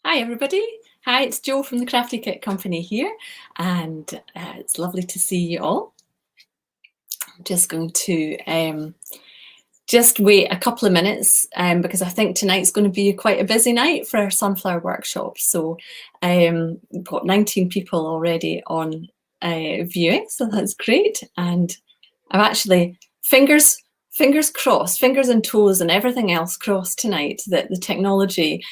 Hi everybody. Hi, it's Jo from the Crafty Kit Company here, and it's lovely to see you all. I'm just going to just wait a couple of minutes because I think tonight's going to be quite a busy night for our sunflower workshop. So we've got 19 people already on viewing, so that's great. And I'm actually fingers crossed, fingers and toes and everything else crossed tonight that the technology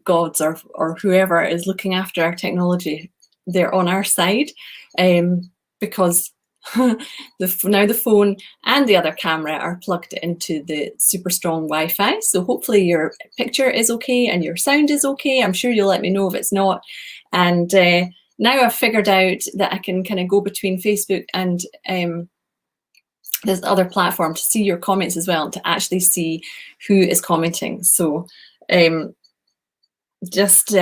gods or whoever is looking after our technology, they're on our side, because now the phone and the other camera are plugged into the super strong Wi-Fi. So hopefully your picture is okay and your sound is okay. I'm sure you'll let me know if it's not. And now I've figured out that I can kind of go between Facebook and this other platform to see your comments as well, and to actually see who is commenting. So I'm just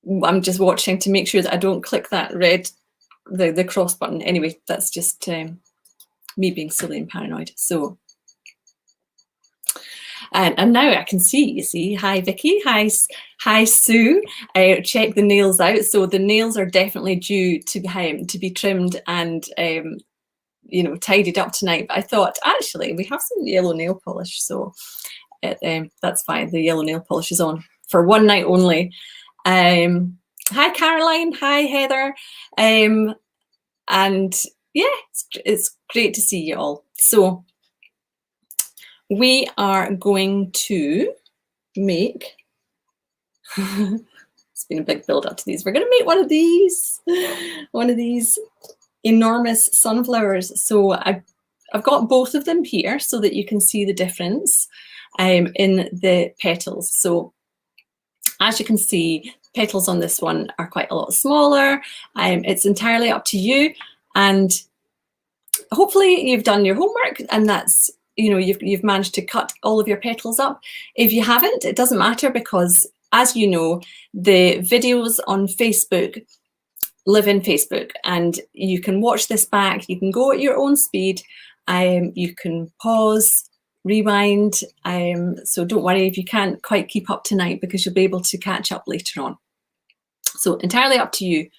watching to make sure that I don't click that red, the cross button. Anyway, that's just me being silly and paranoid. So, and now I can see, you see, hi Vicky, hi Sue, check the nails out. So the nails are definitely due to be trimmed and you know, tidied up tonight. But I thought, actually, we have some yellow nail polish, so that's fine. The yellow nail polish is on for one night only. Hi Caroline, hi Heather, and yeah, it's great to see you all. So we are going to make it's been a big build up to these. We're going to make one of these enormous sunflowers. So I've got both of them here so that you can see the difference in the petals. So as you can see, petals on this one are quite a lot smaller. It's entirely up to you, and hopefully you've done your homework, and that's, you know, you've managed to cut all of your petals up. If you haven't, it doesn't matter, because as you know, the videos on Facebook live in Facebook, and you can watch this back. You can go at your own speed. You can pause, rewind. So don't worry if you can't quite keep up tonight, because you'll be able to catch up later on. So entirely up to you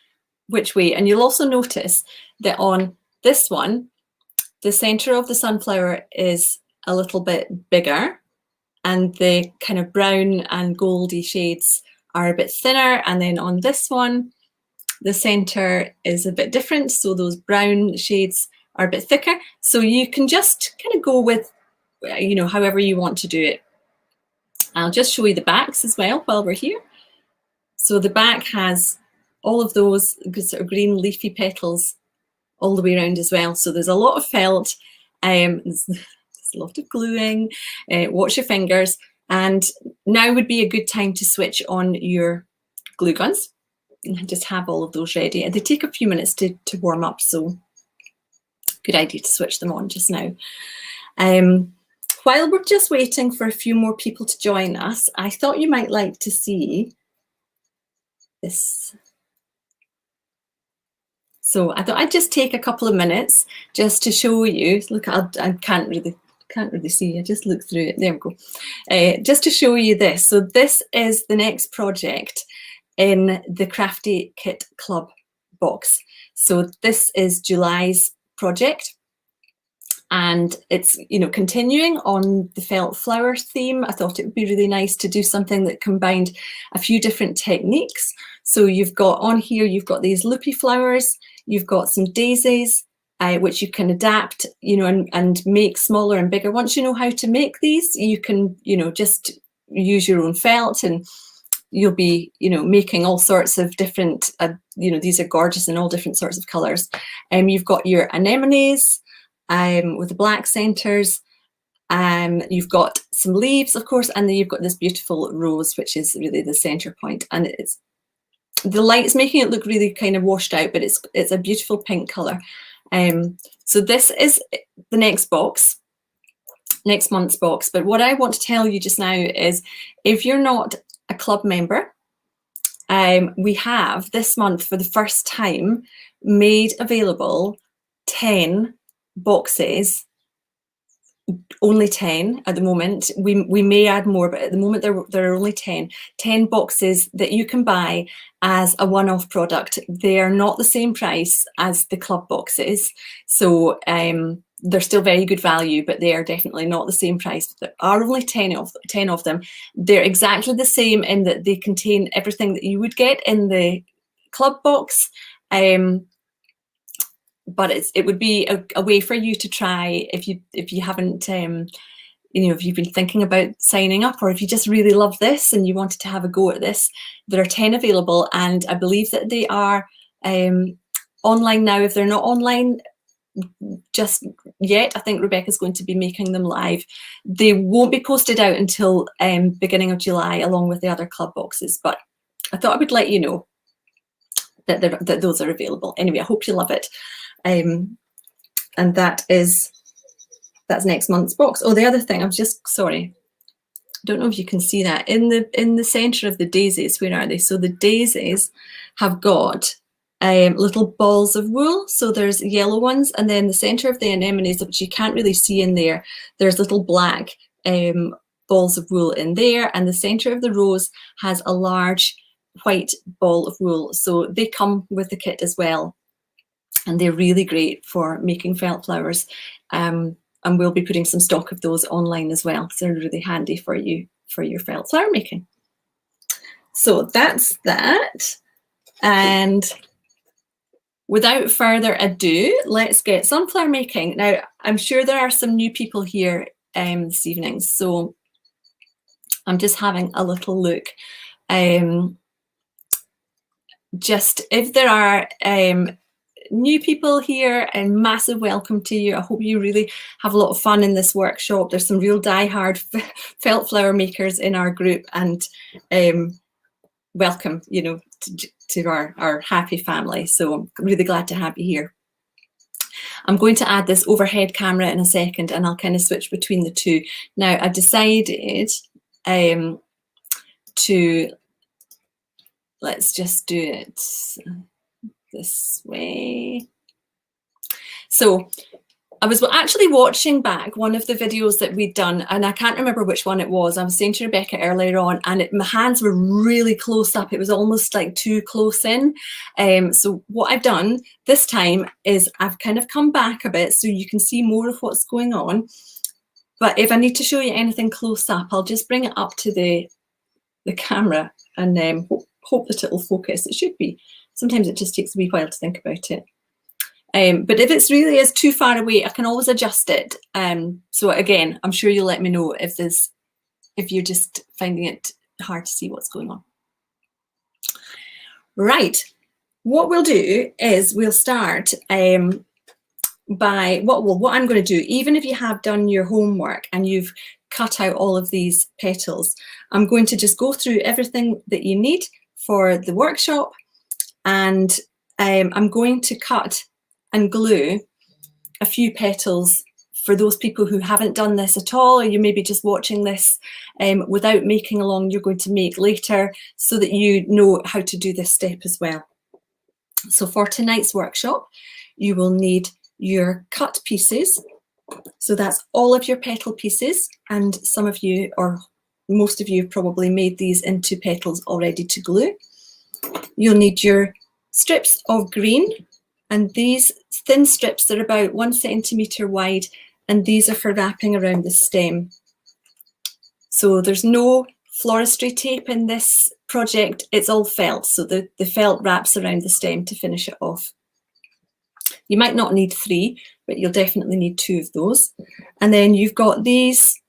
which way. And you'll also notice that on this one, the center of the sunflower is a little bit bigger, and the kind of brown and goldy shades are a bit thinner. And then on this one, the center is a bit different, so those brown shades are a bit thicker. So you can just kind of go with, you know, however you want to do it. I'll just show you the backs as well while we're here. So the back has all of those sort of green leafy petals all the way around as well. So there's a lot of felt, there's a lot of gluing. Watch your fingers. And now would be a good time to switch on your glue guns. And just have all of those ready, and they take a few minutes to warm up, so good idea to switch them on just now. While we're just waiting for a few more people to join us, I thought you might like to see this. So I thought I'd just take a couple of minutes just to show you. Look, I can't really see. I just looked through it. There we go. Just to show you this. So this is the next project in the Crafty Kit Club box. So this is July's project, and it's, you know, continuing on the felt flower theme. I thought it would be really nice to do something that combined a few different techniques. So you've got on here, you've got these loopy flowers, you've got some daisies, which you can adapt, you know, and make smaller and bigger. Once you know how to make these, you can, you know, just use your own felt, and you'll be, you know, making all sorts of different, you know, these are gorgeous in all different sorts of colors. You've got your anemones with the black centers. You've got some leaves, of course, and then you've got this beautiful rose, which is really the center point. And it's, the light's making it look really kind of washed out, but it's a beautiful pink color. So this is the next box, next month's box. But what I want to tell you just now is, if you're not a club member, we have this month for the first time made available 10 boxes only 10 at the moment. We may add more, but at the moment there are only 10 boxes that you can buy as a one-off product. They are not the same price as the club boxes, so they're still very good value, but they are definitely not the same price. There are only 10 of them. They're exactly the same in that they contain everything that you would get in the club box. But it would be a way for you to try if you haven't, if you've been thinking about signing up, or if you just really love this and you wanted to have a go at this. There are 10 available, and I believe that they are online now. If they're not online just yet, I think Rebecca's going to be making them live. They won't be posted out until beginning of July, along with the other club boxes, but I thought I would let you know that those are available. Anyway, I hope you love it. And that's next month's box. Oh, the other thing, I'm just sorry, don't know if you can see that in the center of the daisies. Where are they? So the daisies have got little balls of wool. So there's yellow ones, and then the center of the anemones, which you can't really see in there, there's little black balls of wool in there, and the center of the rose has a large white ball of wool. So they come with the kit as well. And they're really great for making felt flowers. And we'll be putting some stock of those online as well, because they're really handy for you for your felt flower making. So that's that. And without further ado, let's get sunflower making. Now, I'm sure there are some new people here this evening, so I'm just having a little look. Just if there are new people here, and massive welcome to you. I hope you really have a lot of fun in this workshop. There's some real die-hard felt flower makers in our group, and welcome, to our happy family. So I'm really glad to have you here. I'm going to add this overhead camera in a second, and I'll kind of switch between the two. Now, I decided let's just do it this way. So I was actually watching back one of the videos that we'd done, and I can't remember which one it was. I was saying to Rebecca earlier on, and my hands were really close up. It was almost like too close in. So what I've done this time is I've kind of come back a bit so you can see more of what's going on. But if I need to show you anything close up, I'll just bring it up to the camera and hope that it'll focus. It should be. Sometimes it just takes a wee while to think about it. But if it's really is too far away, I can always adjust it. So again, I'm sure you'll let me know if you're just finding it hard to see what's going on. Right, what we'll do is we'll start by what I'm going to do. Even if you have done your homework and you've cut out all of these petals, I'm going to just go through everything that you need for the workshop. And I'm going to cut and glue a few petals for those people who haven't done this at all, or you may be just watching this without making along. You're going to make later, so that you know how to do this step as well. So for tonight's workshop, you will need your cut pieces. So that's all of your petal pieces, and some of you, or most of you, have probably made these into petals already to glue. You'll need your strips of green, and these thin strips are about 1 centimetre wide, and these are for wrapping around the stem. So there's no floristry tape in this project, it's all felt, so the felt wraps around the stem to finish it off. You might not need 3, but you'll definitely need 2 of those. And then you've got these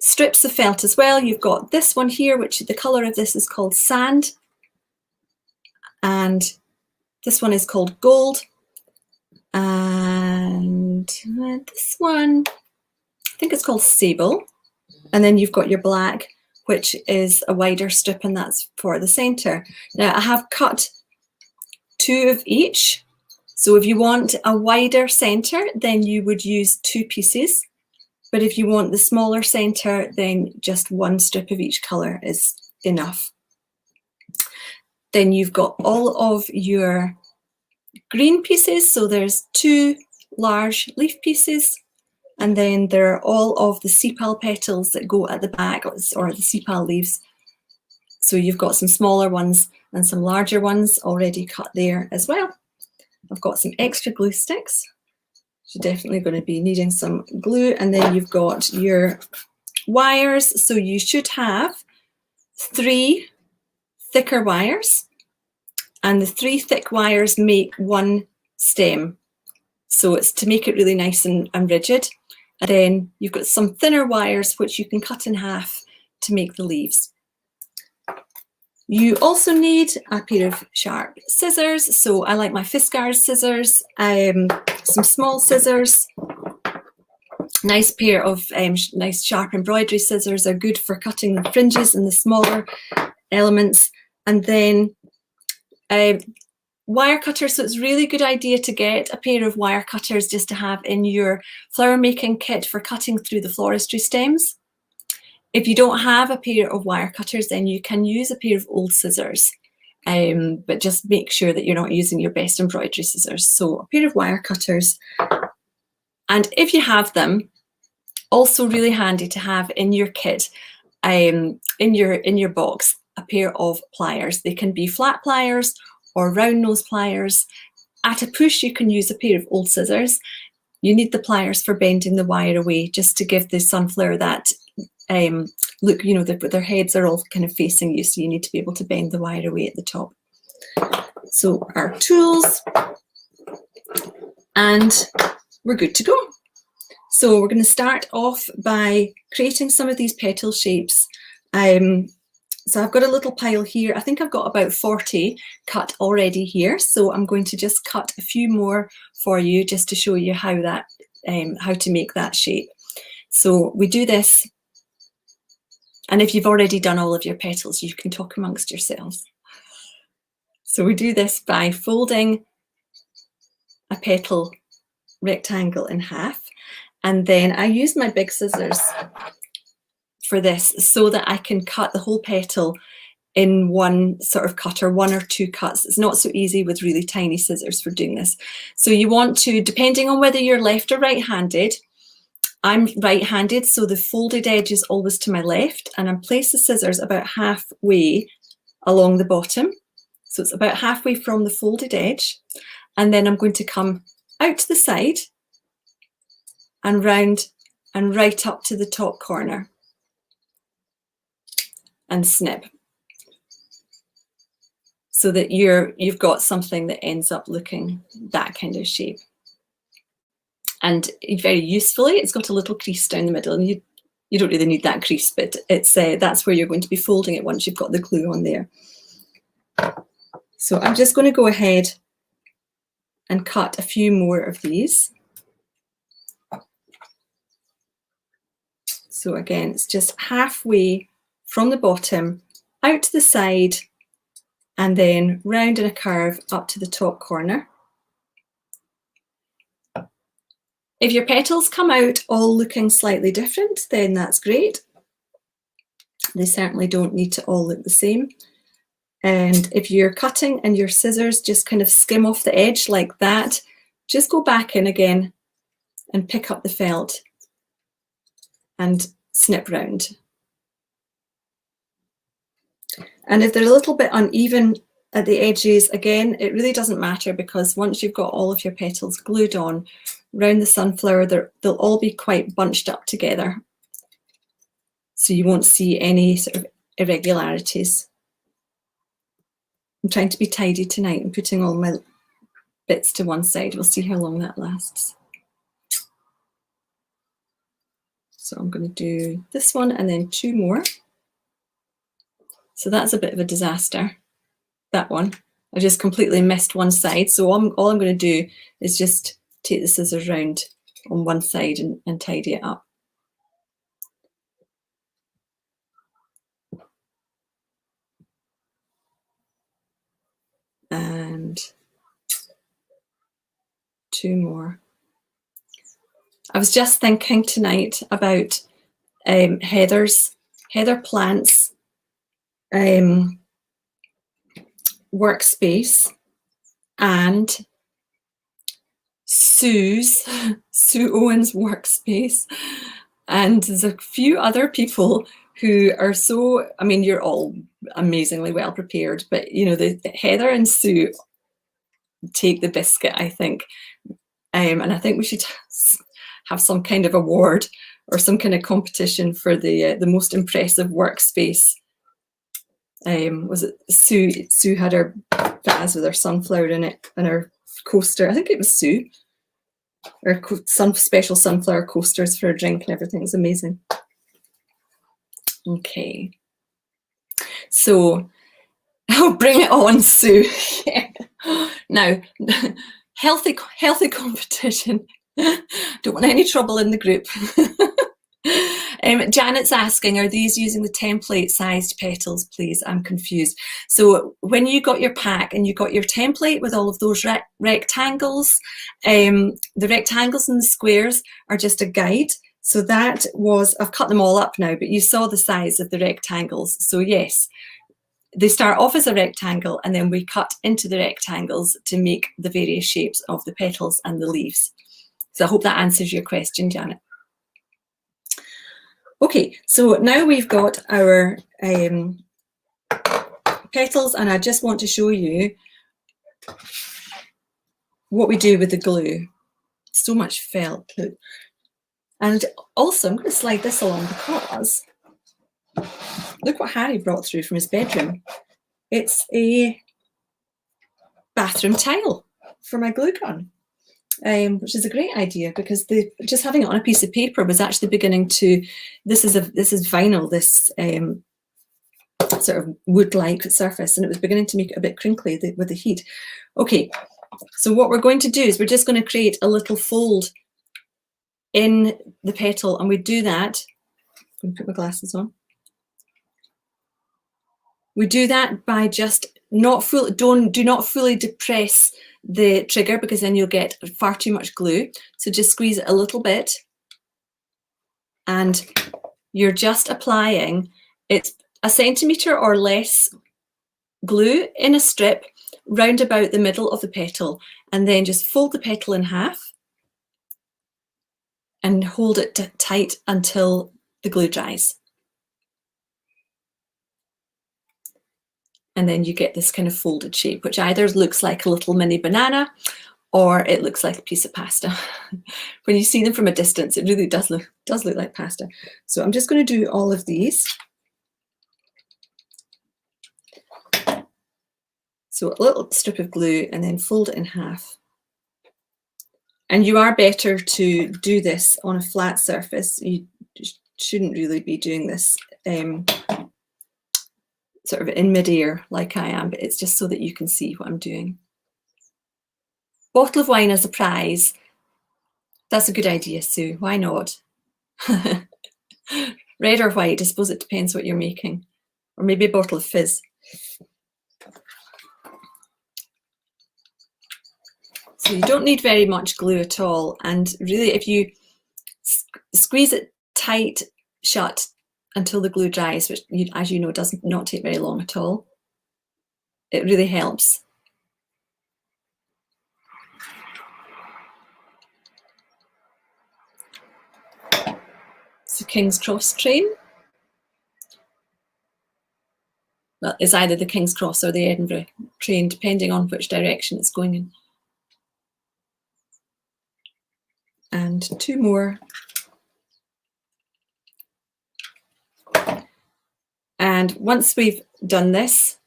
strips of felt as well. You've got this one here, which the colour of this is called sand. And this one is called gold. And this one, I think it's called sable. And then you've got your black, which is a wider strip, and that's for the centre. Now I have cut 2 of each. So if you want a wider centre, then you would use 2 pieces. But if you want the smaller centre, then just 1 strip of each colour is enough. Then you've got all of your green pieces. So there's 2 large leaf pieces, And then there are all of the sepal petals that go at the back, or the sepal leaves. So you've got some smaller ones and some larger ones already cut there as well. I've got some extra glue sticks. You're definitely going to be needing some glue. And then you've got your wires. So you should have 3 thicker wires, and the 3 thick wires make one stem. So it's to make it really nice and rigid. And then you've got some thinner wires which you can cut in half to make the leaves. You also need a pair of sharp scissors. So I like my Fiskars scissors, some small scissors. Nice pair of nice sharp embroidery scissors are good for cutting the fringes and the smaller elements. And then wire cutters. So it's a really good idea to get a pair of wire cutters just to have in your flower making kit for cutting through the floristry stems. If you don't have a pair of wire cutters, then you can use a pair of old scissors, but just make sure that you're not using your best embroidery scissors. So a pair of wire cutters. And if you have them, also really handy to have in your kit, in your box, a pair of pliers. They can be flat pliers or round nose pliers. At a push, you can use a pair of old scissors. You need the pliers for bending the wire away, just to give the sunflower that look, you know, their heads are all kind of facing you, so you need to be able to bend the wire away at the top. So our tools, and we're good to go. So we're going to start off by creating some of these petal shapes. So I've got a little pile here. I think I've got about 40 cut already here. So I'm going to just cut a few more for you just to show you how to make that shape. So we do this, and if you've already done all of your petals, you can talk amongst yourselves. So we do this by folding a petal rectangle in half, and then I use my big scissors for this so that I can cut the whole petal in one sort of cut, or 1 or 2 cuts. It's not so easy with really tiny scissors for doing this. So you want to, depending on whether you're left or right-handed, I'm right-handed, so the folded edge is always to my left, and I place the scissors about halfway along the bottom. So it's about halfway from the folded edge, and then I'm going to come out to the side and round and right up to the top corner and snip, so that you've got something that ends up looking that kind of shape. And very usefully, it's got a little crease down the middle, and you don't really need that crease, but it's that's where you're going to be folding it once you've got the glue on there. So I'm just going to go ahead and cut a few more of these. So again, it's just halfway from the bottom out to the side, and then round in a curve up to the top corner. If your petals come out all looking slightly different, then that's great. They certainly don't need to all look the same. And if you're cutting and your scissors just kind of skim off the edge like that, just go back in again and pick up the felt and snip round. And if they're a little bit uneven at the edges, again, it really doesn't matter, because once you've got all of your petals glued on around the sunflower, they'll all be quite bunched up together. So you won't see any sort of irregularities. I'm trying to be tidy tonight and putting all my bits to one side. We'll see how long that lasts. So I'm going to do this one and then 2 more. So that's a bit of a disaster, that one. I just completely missed one side. So all I'm going to do is just take the scissors round on one side and tidy it up. And 2 more. I was just thinking tonight about heather plants workspace and Sue Owen's workspace, and there's a few other people who are so, I mean, you're all amazingly well prepared, but you know, the Heather and Sue take the biscuit, I think. And I think we should have some kind of award or some kind of competition for the most impressive workspace. Was it Sue? Sue had her vase with her sunflower in it and her coaster. I think it was Sue. Her special sunflower coasters for a drink and everything. It's amazing. Okay. So, oh, bring it on, Sue. Now, healthy competition. Don't want any trouble in the group. Janet's asking, are these using the template sized petals, please? I'm confused. So when you got your pack and you got your template with all of those rectangles, the rectangles and the squares are just a guide. So that was, I've cut them all up now, but you saw the size of the rectangles. So yes, they start off as a rectangle and then we cut into the rectangles to make the various shapes of the petals and the leaves. So I hope that answers your question, Janet. Okay, so now we've got our petals, and I just want to show you what we do with the glue. So much felt. And also, I'm going to slide this along because look what Harry brought through from his bedroom. It's a bathroom tile for my glue gun. Which is a great idea because just having it on a piece of paper was actually beginning to, this is vinyl, this sort of wood-like surface, and it was beginning to make it a bit crinkly with the heat. Okay, so what we're going to do is we're just going to create a little fold in the petal, and we do that. I'm going to put my glasses on. We do that by just do not fully depress the trigger because then you'll get far too much glue. So just squeeze it a little bit and you're just applying, it's a centimetre or less glue in a strip round about the middle of the petal, and then just fold the petal in half and hold it tight until the glue dries. And then you get this kind of folded shape, which either looks like a little mini banana or it looks like a piece of pasta. When you see them from a distance, it really does look like pasta. So I'm just going to do all of these. So a little strip of glue and then fold it in half. And you are better to do this on a flat surface. You shouldn't really be doing this sort of in mid-air like I am, but it's just so that you can see what I'm doing. Bottle of wine as a prize. That's a good idea, Sue. Why not? Red or white? I suppose it depends what you're making. Or maybe a bottle of fizz. So you don't need very much glue at all. And really, if you squeeze it tight shut until the glue dries, which, as you know, does not take very long at all, it really helps. It's the King's Cross train. Well, it's either the King's Cross or the Edinburgh train, depending on which direction it's going in. And two more. And once we've done this,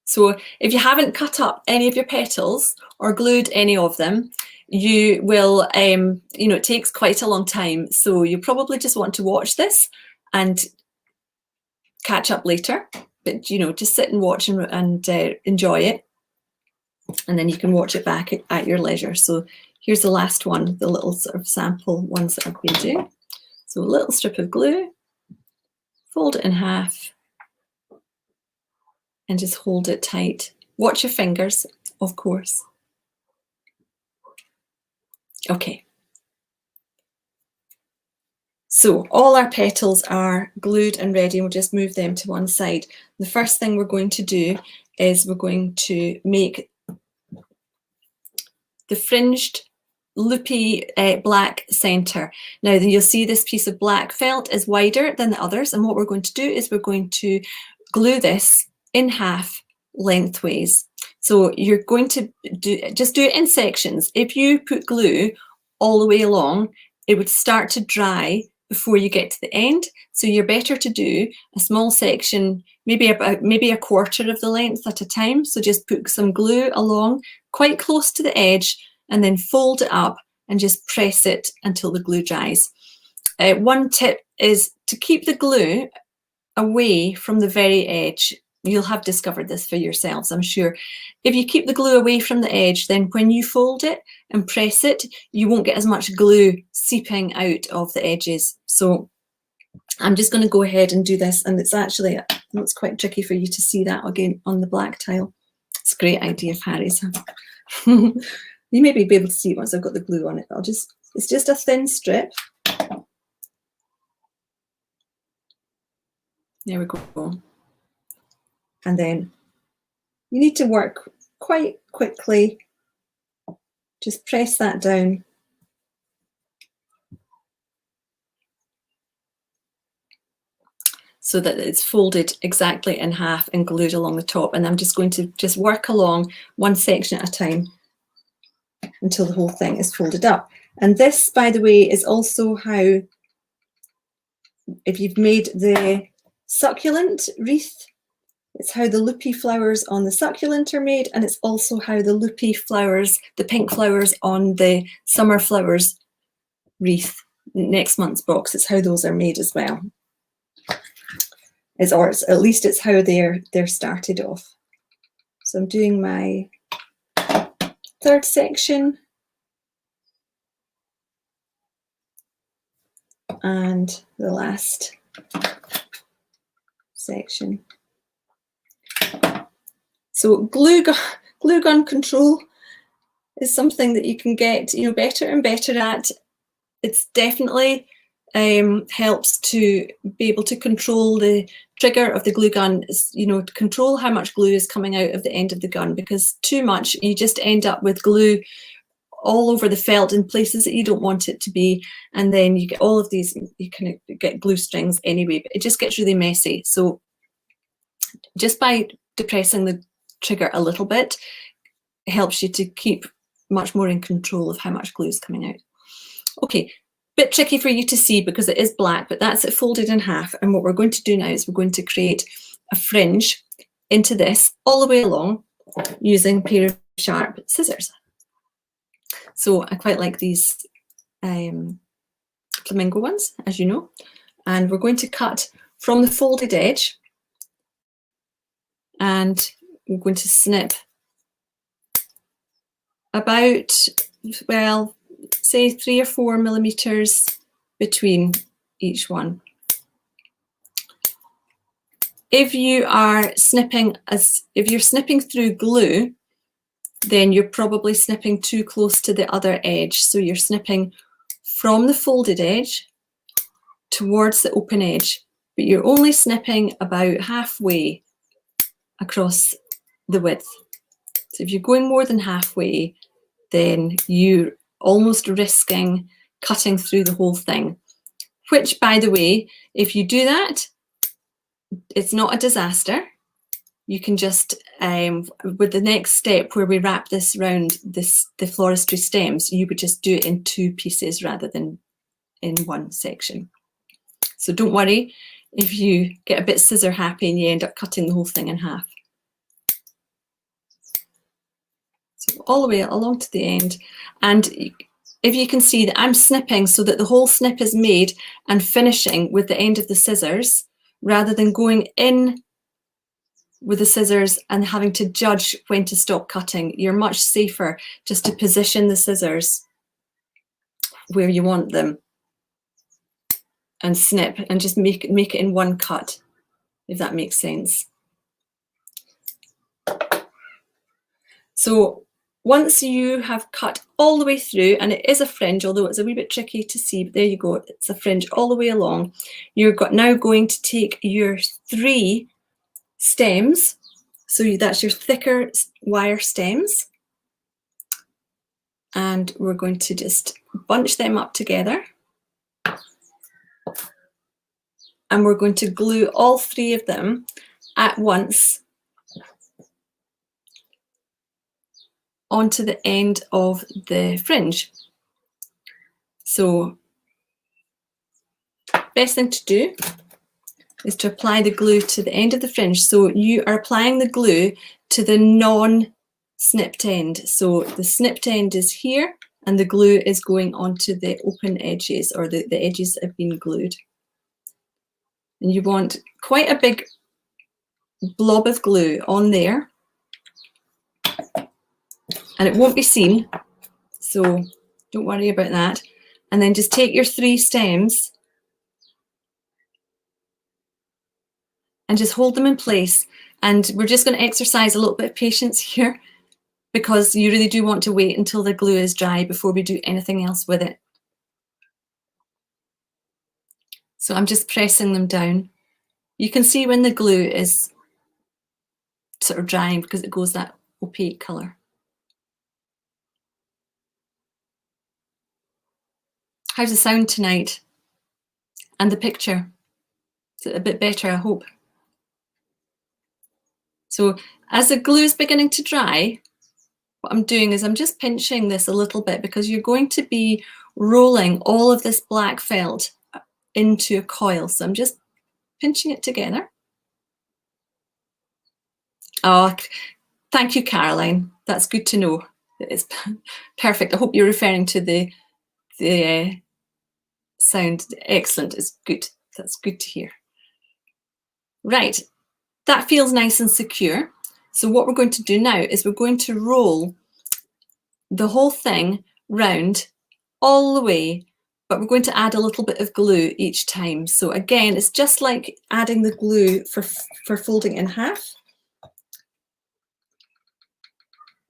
so if you haven't cut up any of your petals or glued any of them, you will, you know, it takes quite a long time. So you probably just want to watch this and catch up later. But, you know, just sit and watch and enjoy it. And then you can watch it back at your leisure. So here's the last one, the little sort of sample ones that I've been doing. So a little strip of glue, fold it in half, and just hold it tight. Watch your fingers, of course. Okay. So all our petals are glued and ready, and we'll just move them to one side. The first thing we're going to do is we're going to make the fringed loopy black center. Now then you'll see this piece of black felt is wider than the others, and what we're going to do is we're going to glue this in half lengthways. So you're going to just do it in sections. If you put glue all the way along, it would start to dry before you get to the end. So you're better to do a small section, maybe a quarter of the length at a time. So just put some glue along quite close to the edge and then fold it up and just press it until the glue dries. One tip is to keep the glue away from the very edge. You'll have discovered this for yourselves, I'm sure. If you keep the glue away from the edge, then when you fold it and press it, you won't get as much glue seeping out of the edges. So I'm just going to go ahead and do this, and it's quite tricky for you to see that again on the black tile. It's a great idea of Harry's. You may be able to see it once I've got the glue on it. It's just a thin strip. There we go. And then you need to work quite quickly. Just press that down. So that it's folded exactly in half and glued along the top. And I'm just going to work along one section at a time until the whole thing is folded up. And this, by the way, is also how, if you've made the succulent wreath, it's how the loopy flowers on the succulent are made, and it's also how the loopy flowers, the pink flowers on the summer flowers wreath, next month's box, it's how those are made as well. Or at least it's how they're started off. So I'm doing my third section. And the last section. So glue gun control is something that you can get, better and better at. It's definitely helps to be able to control the trigger of the glue gun, control how much glue is coming out of the end of the gun, because too much, you just end up with glue all over the felt in places that you don't want it to be, and then you get all of these, you can get glue strings anyway, but it just gets really messy. So just by depressing the trigger a little bit, it helps you to keep much more in control of how much glue is coming out. Okay, bit tricky for you to see because it is black, but that's it folded in half. And what we're going to do now is we're going to create a fringe into this all the way along using a pair of sharp scissors. So I quite like these flamingo ones, as you know, and we're going to cut from the folded edge, and we're going to snip about, well, say 3 or 4 millimeters between each one. If you're snipping through glue, then you're probably snipping too close to the other edge. So you're snipping from the folded edge towards the open edge, but you're only snipping about halfway across the width. So if you're going more than halfway, then you're almost risking cutting through the whole thing, which, by the way, if you do that, it's not a disaster. You can just, with the next step where we wrap this around the floristry stems, you would just do it in 2 pieces rather than in 1 section. So don't worry if you get a bit scissor happy and you end up cutting the whole thing in half. So all the way along to the end. And if you can see that I'm snipping so that the whole snip is made and finishing with the end of the scissors, rather than going in with the scissors and having to judge when to stop cutting. You're much safer just to position the scissors where you want them and snip and just make it in 1 cut, if that makes sense. So once you have cut all the way through, and it is a fringe, although it's a wee bit tricky to see, but there you go, it's a fringe all the way along. You're now going to take your 3 stems, so that's your thicker wire stems, and we're going to just bunch them up together. And we're going to glue all 3 of them at once onto the end of the fringe. So best thing to do is to apply the glue to the end of the fringe. So you are applying the glue to the non-snipped end. So the snipped end is here and the glue is going onto the open edges, or the edges have been glued. And you want quite a big blob of glue on there, and it won't be seen, so don't worry about that. And then just take your 3 stems and just hold them in place. And we're just going to exercise a little bit of patience here, because you really do want to wait until the glue is dry before we do anything else with it. So I'm just pressing them down. You can see when the glue is sort of drying because it goes that opaque colour. How's the sound tonight? And the picture? Is it a bit better, I hope? So as the glue is beginning to dry, what I'm doing is I'm just pinching this a little bit, because you're going to be rolling all of this black felt into a coil. So I'm just pinching it together. Oh, thank you, Caroline. That's good to know. It's perfect. I hope you're referring to the sound. Excellent. It's good. That's good to hear. Right. That feels nice and secure. So what we're going to do now is we're going to roll the whole thing round all the way, but we're going to add a little bit of glue each time. So again, it's just like adding the glue for folding in half.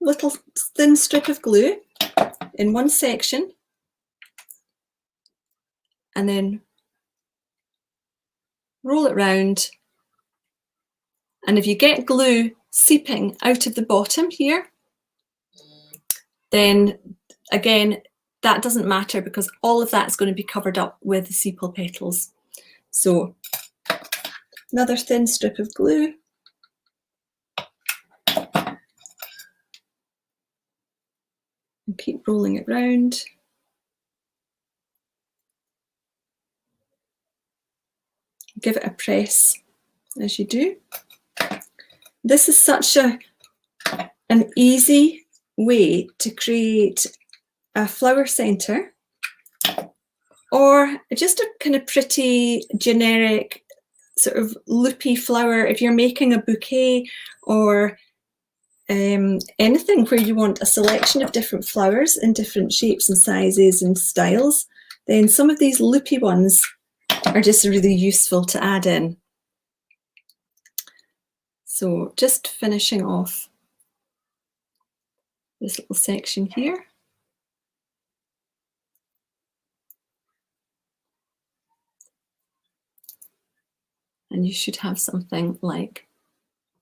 Little thin strip of glue in one section, and then roll it round. And if you get glue seeping out of the bottom here, then again, that doesn't matter, because all of that's going to be covered up with the sepal petals. So another thin strip of glue. And keep rolling it round. Give it a press as you do. This is such an easy way to create a flower centre, or just a kind of pretty generic sort of loopy flower if you're making a bouquet, or anything where you want a selection of different flowers in different shapes and sizes and styles. Then some of these loopy ones are just really useful to add in. So just finishing off this little section here. And you should have something like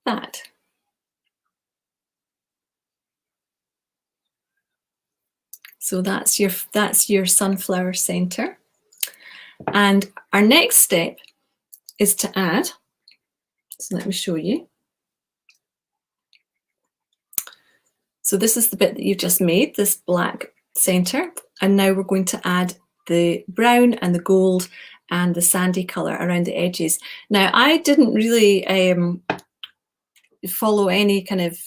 that. So that's your sunflower centre. And our next step is to add, so let me show you. So this is the bit that you've just made, this black centre, and now we're going to add the brown and the gold and the sandy colour around the edges. Now, I didn't really follow any kind of,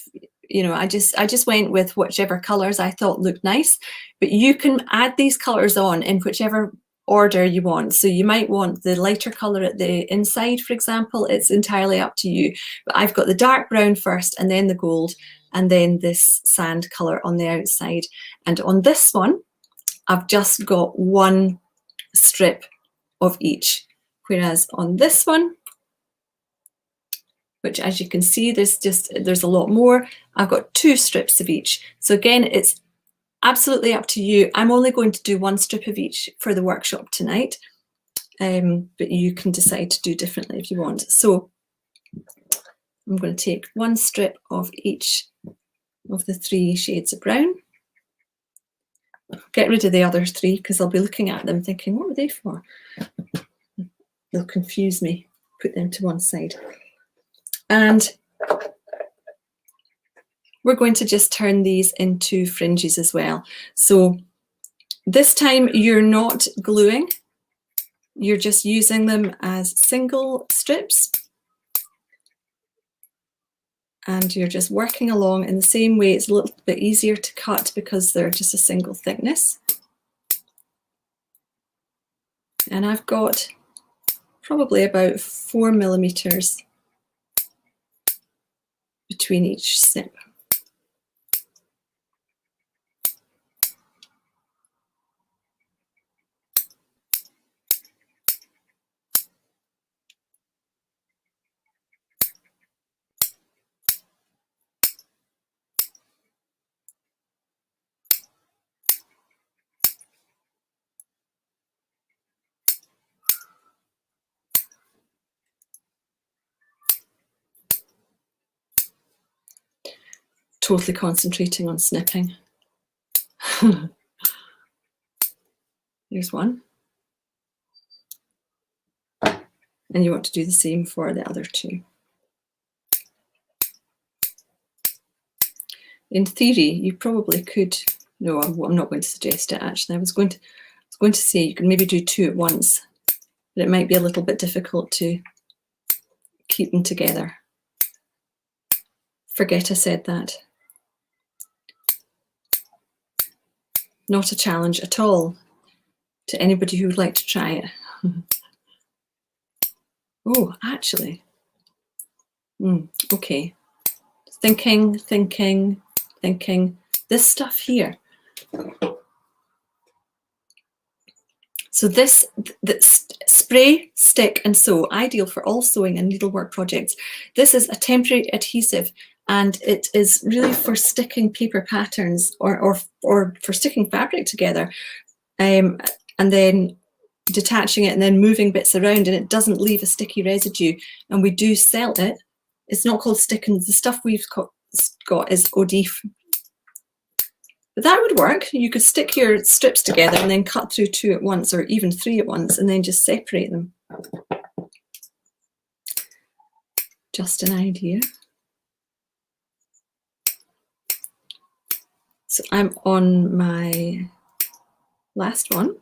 you know, I just went with whichever colours I thought looked nice, but you can add these colours on in whichever order you want. So you might want the lighter colour at the inside, for example. It's entirely up to you. But I've got the dark brown first, and then the gold, and then this sand colour on the outside. And on this one, I've just got one strip of each, whereas on this one, which as you can see, there's a lot more, I've got 2 strips of each. So again, it's absolutely up to you. I'm only going to do 1 strip of each for the workshop tonight, but you can decide to do differently if you want. So I'm going to take 1 strip of each of the 3 shades of brown, Get rid of the other three because I'll be looking at them thinking, what were they for? They'll confuse me. Put them to one side. And we're going to just turn these into fringes as well. So this time you're not gluing, you're just using them as single strips. And you're just working along in the same way. It's a little bit easier to cut because they're just a single thickness. And I've got probably about 4 millimeters between each snip. Totally concentrating on snipping. Here's one. And you want to do the same for the other two. In theory, you probably could, no, I'm not going to suggest it actually. I was going to say you can maybe do two at once, but it might be a little bit difficult to keep them together. Forget I said that. Not a challenge at all to anybody who would like to try it. Oh, actually. Okay. Thinking. This stuff here. So this spray, stick and sew, ideal for all sewing and needlework projects. This is a temporary adhesive and it is really for sticking paper patterns or for sticking fabric together and then detaching it and then moving bits around, and it doesn't leave a sticky residue. And we do sell it. It's not called sticking. The stuff we've got is OD. But that would work. You could stick your strips together and then cut through two at once or even three at once and then just separate them. Just an idea. So I'm on my last one.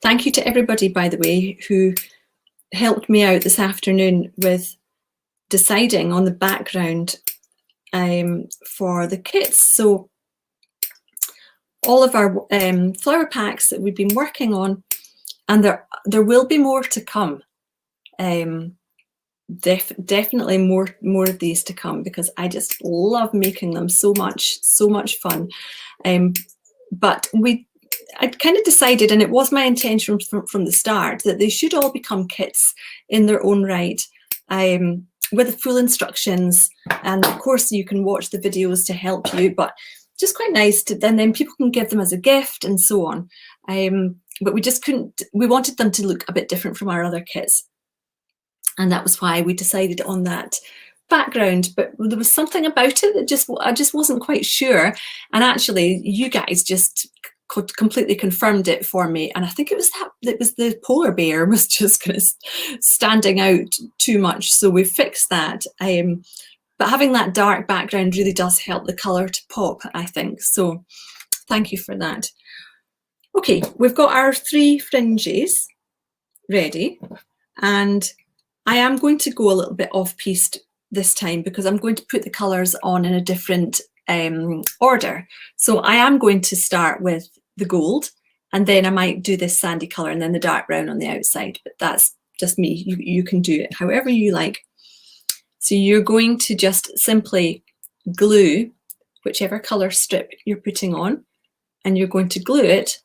Thank you to everybody, by the way, who helped me out this afternoon with deciding on the background for the kits. So all of our flower packs that we've been working on, and there will be more to come. Definitely more of these to come because I just love making them so much fun. But I kind of decided, and it was my intention from the start, that they should all become kits in their own right, with the full instructions. And of course you can watch the videos to help you, but just quite nice to then people can give them as a gift and so on. But we just couldn't, we wanted them to look a bit different from our other kits. And that was why we decided on that background. But there was something about it that I just wasn't quite sure. And actually you guys just completely confirmed it for me. And I think it was the polar bear was just kind of standing out too much. So we fixed that. But having that dark background really does help the colour to pop, I think. So thank you for that. Okay, we've got our 3 fringes ready, and I am going to go a little bit off-piste this time because I'm going to put the colours on in a different order. So I am going to start with the gold, and then I might do this sandy colour and then the dark brown on the outside, but that's just me. You can do it however you like. So you're going to just simply glue whichever colour strip you're putting on, and you're going to glue it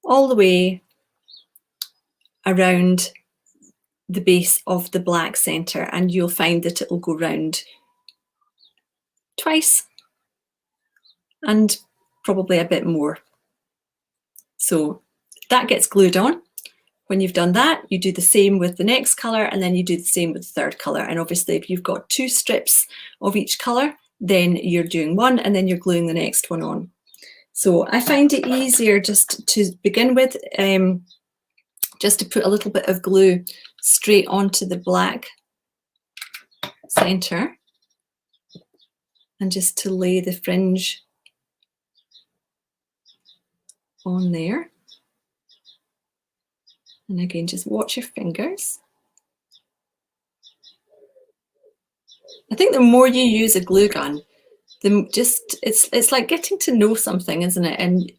all the way around the base of the black centre, and you'll find that it will go round twice and probably a bit more. So that gets glued on. when you've done that, you do the same with the next colour, and then you do the same with the third colour. And obviously if you've got 2 strips of each colour, then you're doing one and then you're gluing the next one on. So I find it easier just to begin with, just to put a little bit of glue straight onto the black centre and just to lay the fringe on there. And again, just watch your fingers. I think the more you use a glue gun, it's like getting to know something, isn't it? And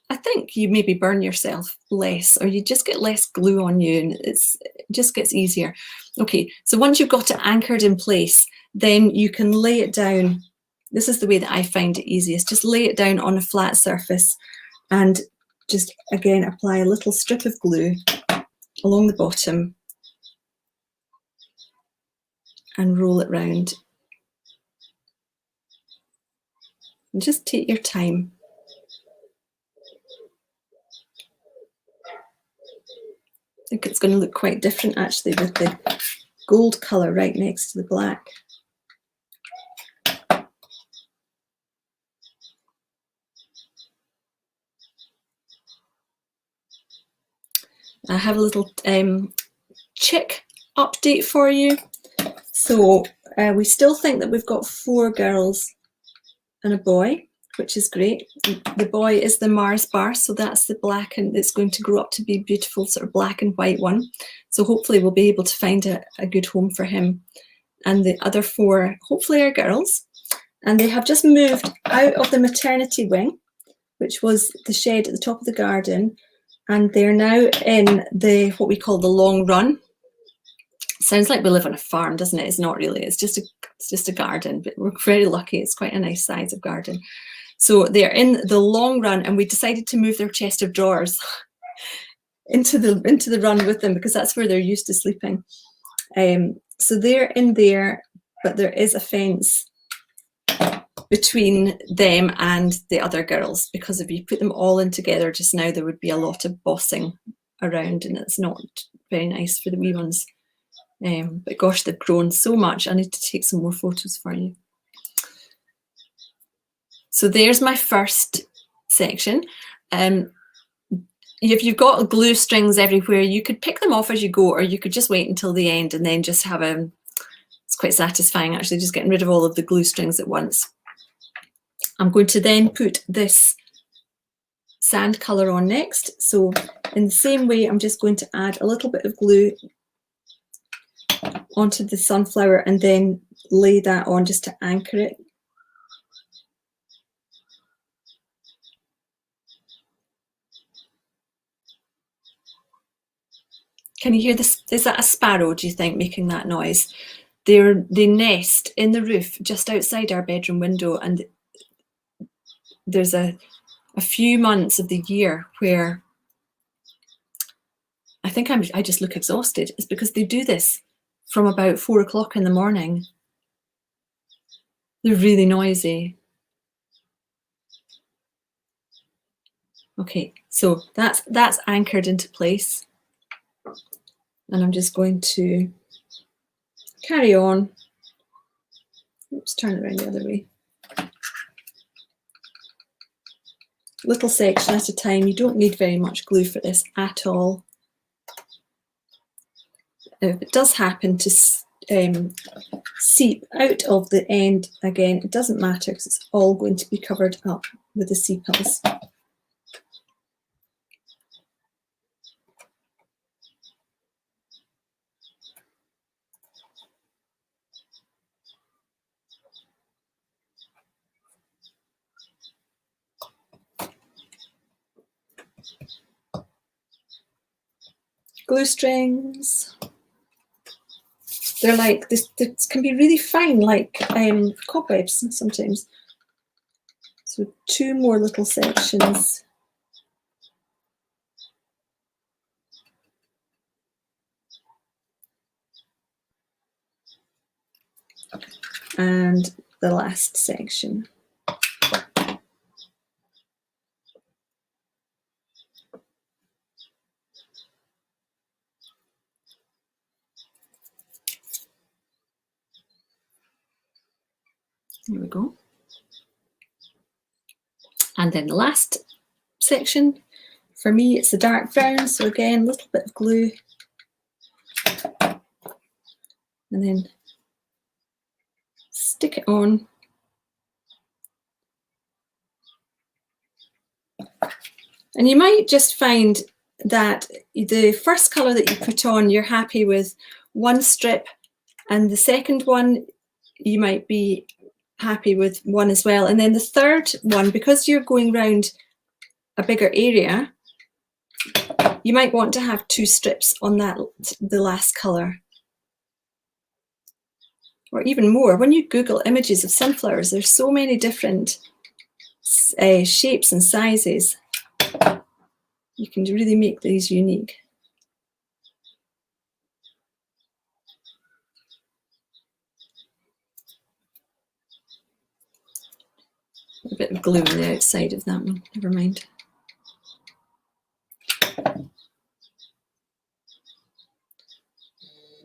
I think you maybe burn yourself less, or you just get less glue on you, and it just gets easier. Okay, so once you've got it anchored in place, then you can lay it down. This is the way that I find it easiest. Just lay it down on a flat surface and just again apply a little strip of glue along the bottom and roll it round. And just take your time. I think it's going to look quite different actually with the gold colour right next to the black. I have a little chick update for you. So we still think that we've got 4 girls and a boy, which is great. The boy is the Mars bar, so that's the black, and it's going to grow up to be a beautiful sort of black and white one. So hopefully we'll be able to find a good home for him. And the other 4 hopefully are girls. And they have just moved out of the maternity wing, which was the shed at the top of the garden, and they're now in the what we call the long run. Sounds like we live on a farm, doesn't it? It's not really. It's just a garden, but we're very lucky. It's quite a nice size of garden. So they're in the long run, and we decided to move their chest of drawers into the run with them because that's where they're used to sleeping. So they're in there, but there is a fence between them and the other girls, because if you put them all in together just now, there would be a lot of bossing around, and it's not very nice for the wee ones. But gosh, they've grown so much. I need to take some more photos for you. So there's my first section. If you've got glue strings everywhere, you could pick them off as you go, or you could just wait until the end and then just have it's quite satisfying actually, just getting rid of all of the glue strings at once. I'm going to then put this sand colour on next. So in the same way, I'm just going to add a little bit of glue onto the sunflower and then lay that on just to anchor it. Can you hear this? Is that a sparrow, do you think, making that noise? They nest in the roof just outside our bedroom window, and there's a few months of the year where I think I just look exhausted. It's because they do this from about 4 o'clock in the morning. They're really noisy. Okay, so that's anchored into place. And I'm just going to carry on. Oops, turn it around the other way. Little section at a time. You don't need very much glue for this at all. If it does happen to seep out of the end again, it doesn't matter because it's all going to be covered up with the sepals. Glue strings. They're like this can be really fine, like cobwebs sometimes. So 2 more little sections. And the last section. There we go. And then the last section, for me, it's the dark brown. So again, a little bit of glue. And then stick it on. And you might just find that the first colour that you put on, you're happy with one strip, and the second one, you might be happy with one as well. And then the third one, because you're going round a bigger area, you might want to have 2 strips on that, the last colour. Or even more. When you Google images of sunflowers, there's so many different shapes and sizes. You can really make these unique. A bit of glue on the outside of that one, never mind.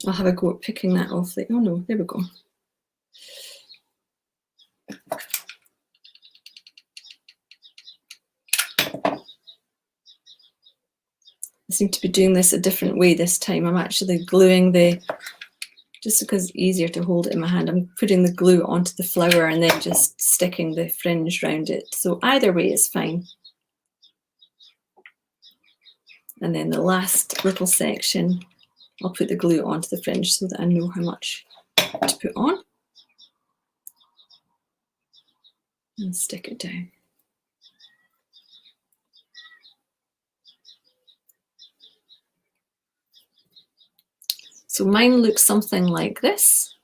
I'll have a go at picking that off. Oh no, there we go. I seem to be doing this a different way this time. I'm actually gluing the, just because it's easier to hold it in my hand, I'm putting the glue onto the flower and then just sticking the fringe round it. So either way is fine. And then the last little section, I'll put the glue onto the fringe so that I know how much to put on. And stick it down. So mine looks something like this.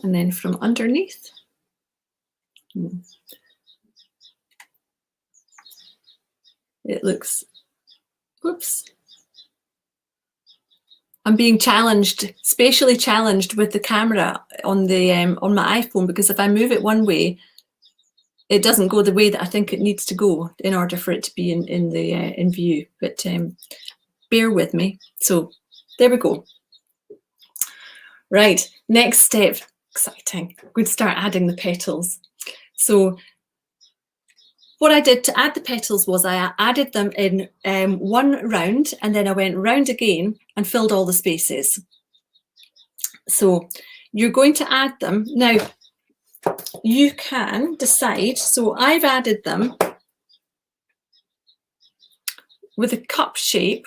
And then from underneath, it looks, whoops. I'm being challenged, spatially challenged with the camera on the on my iPhone, because if I move it one way, it doesn't go the way that I think it needs to go in order for it to be in view. But bear with me. So there we go. Right, next step, exciting. I'm going to start adding the petals. So what I did to add the petals was I added them in one round, and then I went round again and filled all the spaces. So you're going to add them. Now, you can decide, so I've added them with a cup shape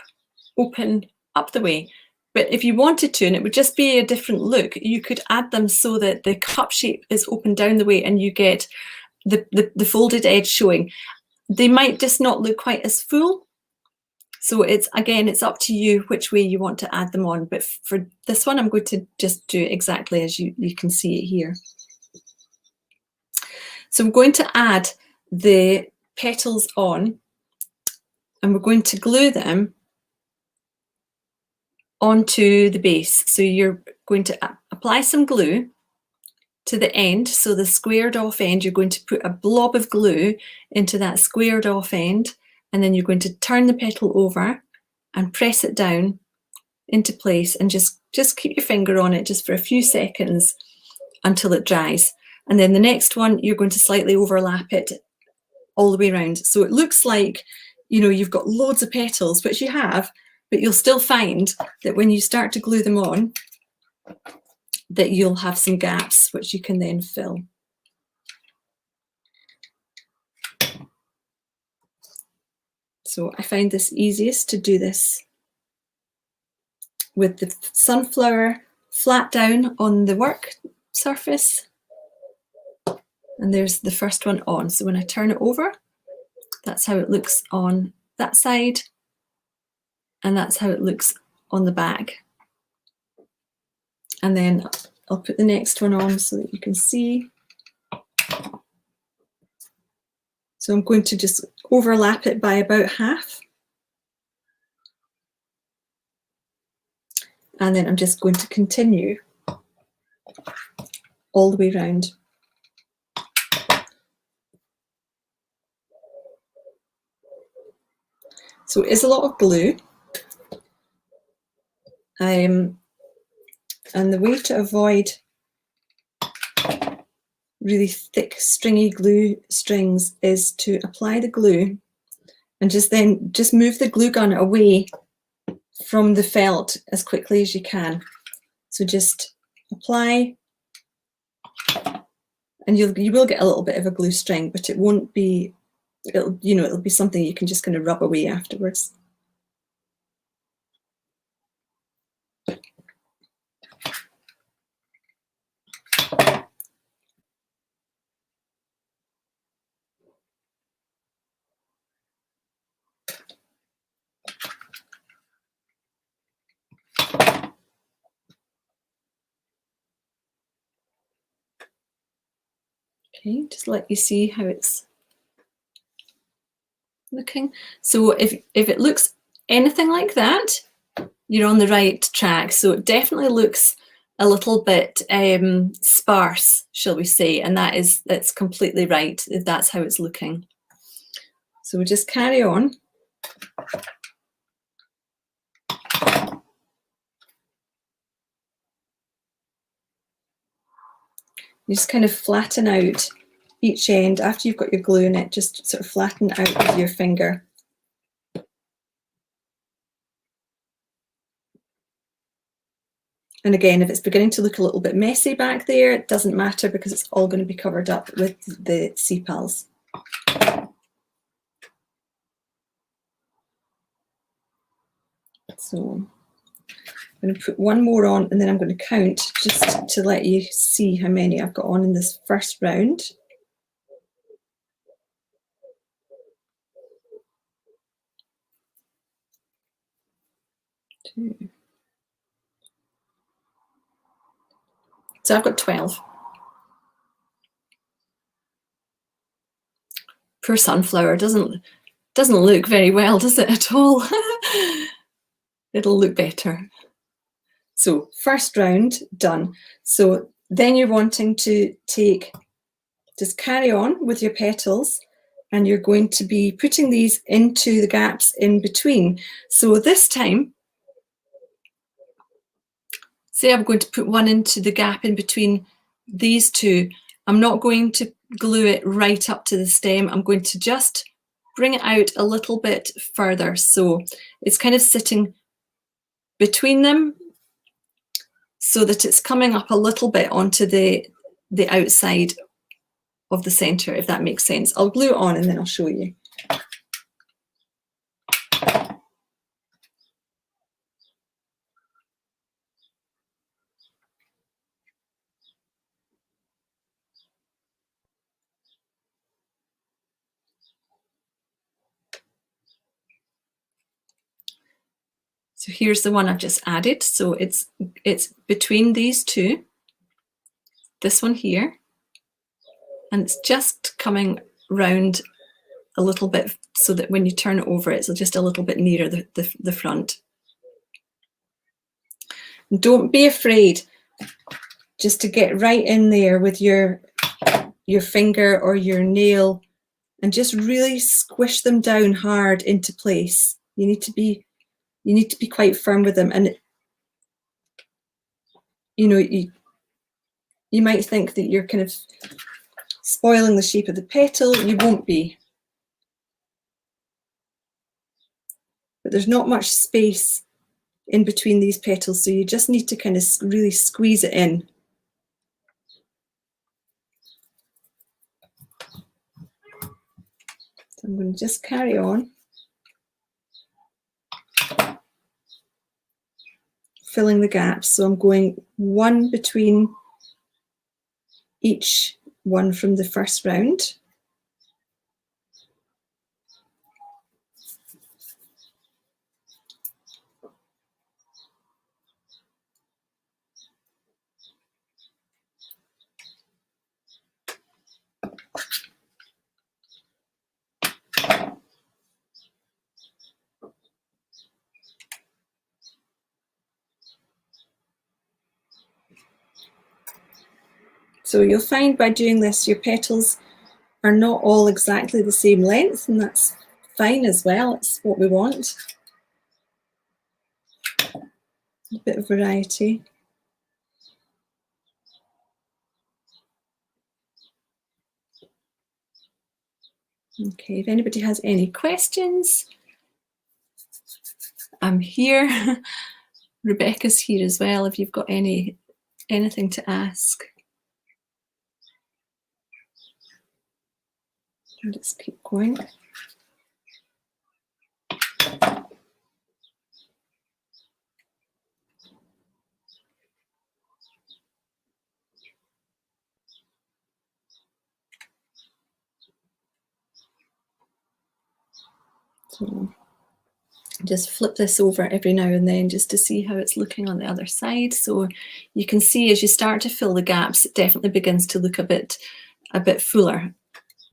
open up the way. But if you wanted to, and it would just be a different look, you could add them so that the cup shape is open down the way and you get the folded edge showing. They might just not look quite as full. So it's, again, it's up to you which way you want to add them on. But for this one, I'm going to just do it exactly as you can see it here. So I'm going to add the petals on, and we're going to glue them onto the base. So you're going to apply some glue to the end. So the squared off end, you're going to put a blob of glue into that squared off end, and then you're going to turn the petal over and press it down into place, and just keep your finger on it just for a few seconds until it dries. And then the next one, you're going to slightly overlap it all the way around. So it looks like, you know, you've got loads of petals, which you have, but you'll still find that when you start to glue them on, that you'll have some gaps, which you can then fill. So I find this easiest to do this with the sunflower flat down on the work surface. And there's the first one on. So when I turn it over, that's how it looks on that side. And that's how it looks on the back. And then I'll put the next one on so that you can see. So I'm going to just overlap it by about half. And then I'm just going to continue all the way around. So it is a lot of glue. And the way to avoid really thick stringy glue strings is to apply the glue and just move the glue gun away from the felt as quickly as you can. So just apply, and you will get a little bit of a glue string, but it won't be, it'll be something you can just kind of rub away afterwards. Okay, just let you see how it's looking. So if it looks anything like that, you're on the right track. So it definitely looks a little bit sparse, shall we say, and that's completely right if that's how it's looking. So we'll just carry on. You just kind of flatten out each end after you've got your glue in it, just sort of flatten out with your finger. And again, if it's beginning to look a little bit messy back there, it doesn't matter because it's all going to be covered up with the sepals. So I'm going to put one more on and then I'm going to count just to let you see how many I've got on in this first round. Two. So I've got 12. Poor sunflower doesn't look very well, does it at all? It'll look better. So first round done. So then you're wanting to just carry on with your petals, and you're going to be putting these into the gaps in between. So this time, say I'm going to put one into the gap in between these two. I'm not going to glue it right up to the stem. I'm going to just bring it out a little bit further. So it's kind of sitting between them so that it's coming up a little bit onto the outside of the center, if that makes sense. I'll glue it on and then I'll show you. So here's the one I've just added. So it's between these two, this one here, and it's just coming round a little bit so that when you turn it over, it's just a little bit nearer the front. And don't be afraid just to get right in there with your finger or your nail and just really squish them down hard into place. You need to be quite firm with them, and you might think that you're kind of spoiling the shape of the petal. You won't be. But there's not much space in between these petals, so you just need to kind of really squeeze it in. So I'm going to just carry on filling the gaps. So I'm going one between each one from the first round. So you'll find by doing this, your petals are not all exactly the same length, and that's fine as well. It's what we want. A bit of variety. Okay, if anybody has any questions, I'm here. Rebecca's here as well if you've got anything to ask. I'll just keep going. So just flip this over every now and then just to see how it's looking on the other side. So you can see as you start to fill the gaps, it definitely begins to look a bit fuller,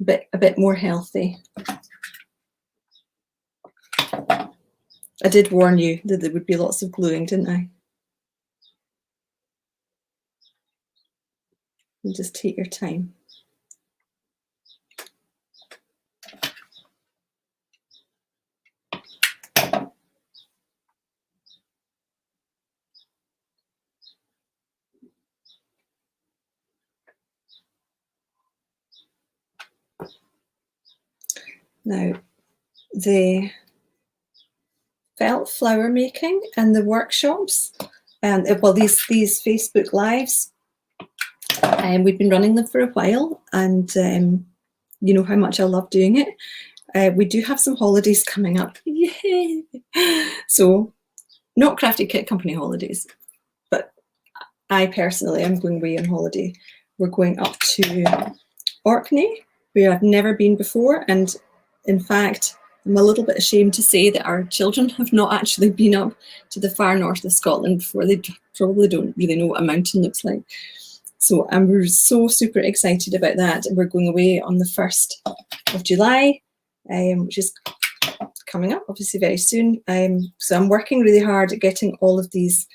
a bit more healthy. I did warn you that there would be lots of gluing, didn't I? And just take your time. Now, the felt flower making and the workshops, and well, these Facebook Lives, we've been running them for a while, and you know how much I love doing it. We do have some holidays coming up. Yay! So, not Crafty Kit Company holidays, but I personally am going away on holiday. We're going up to Orkney, where I've never been before, and in fact, I'm a little bit ashamed to say that our children have not actually been up to the far north of Scotland before. They probably don't really know what a mountain looks like. So we're so super excited about that. And we're going away on the 1st of July, which is coming up obviously very soon. So I'm working really hard at getting all of these,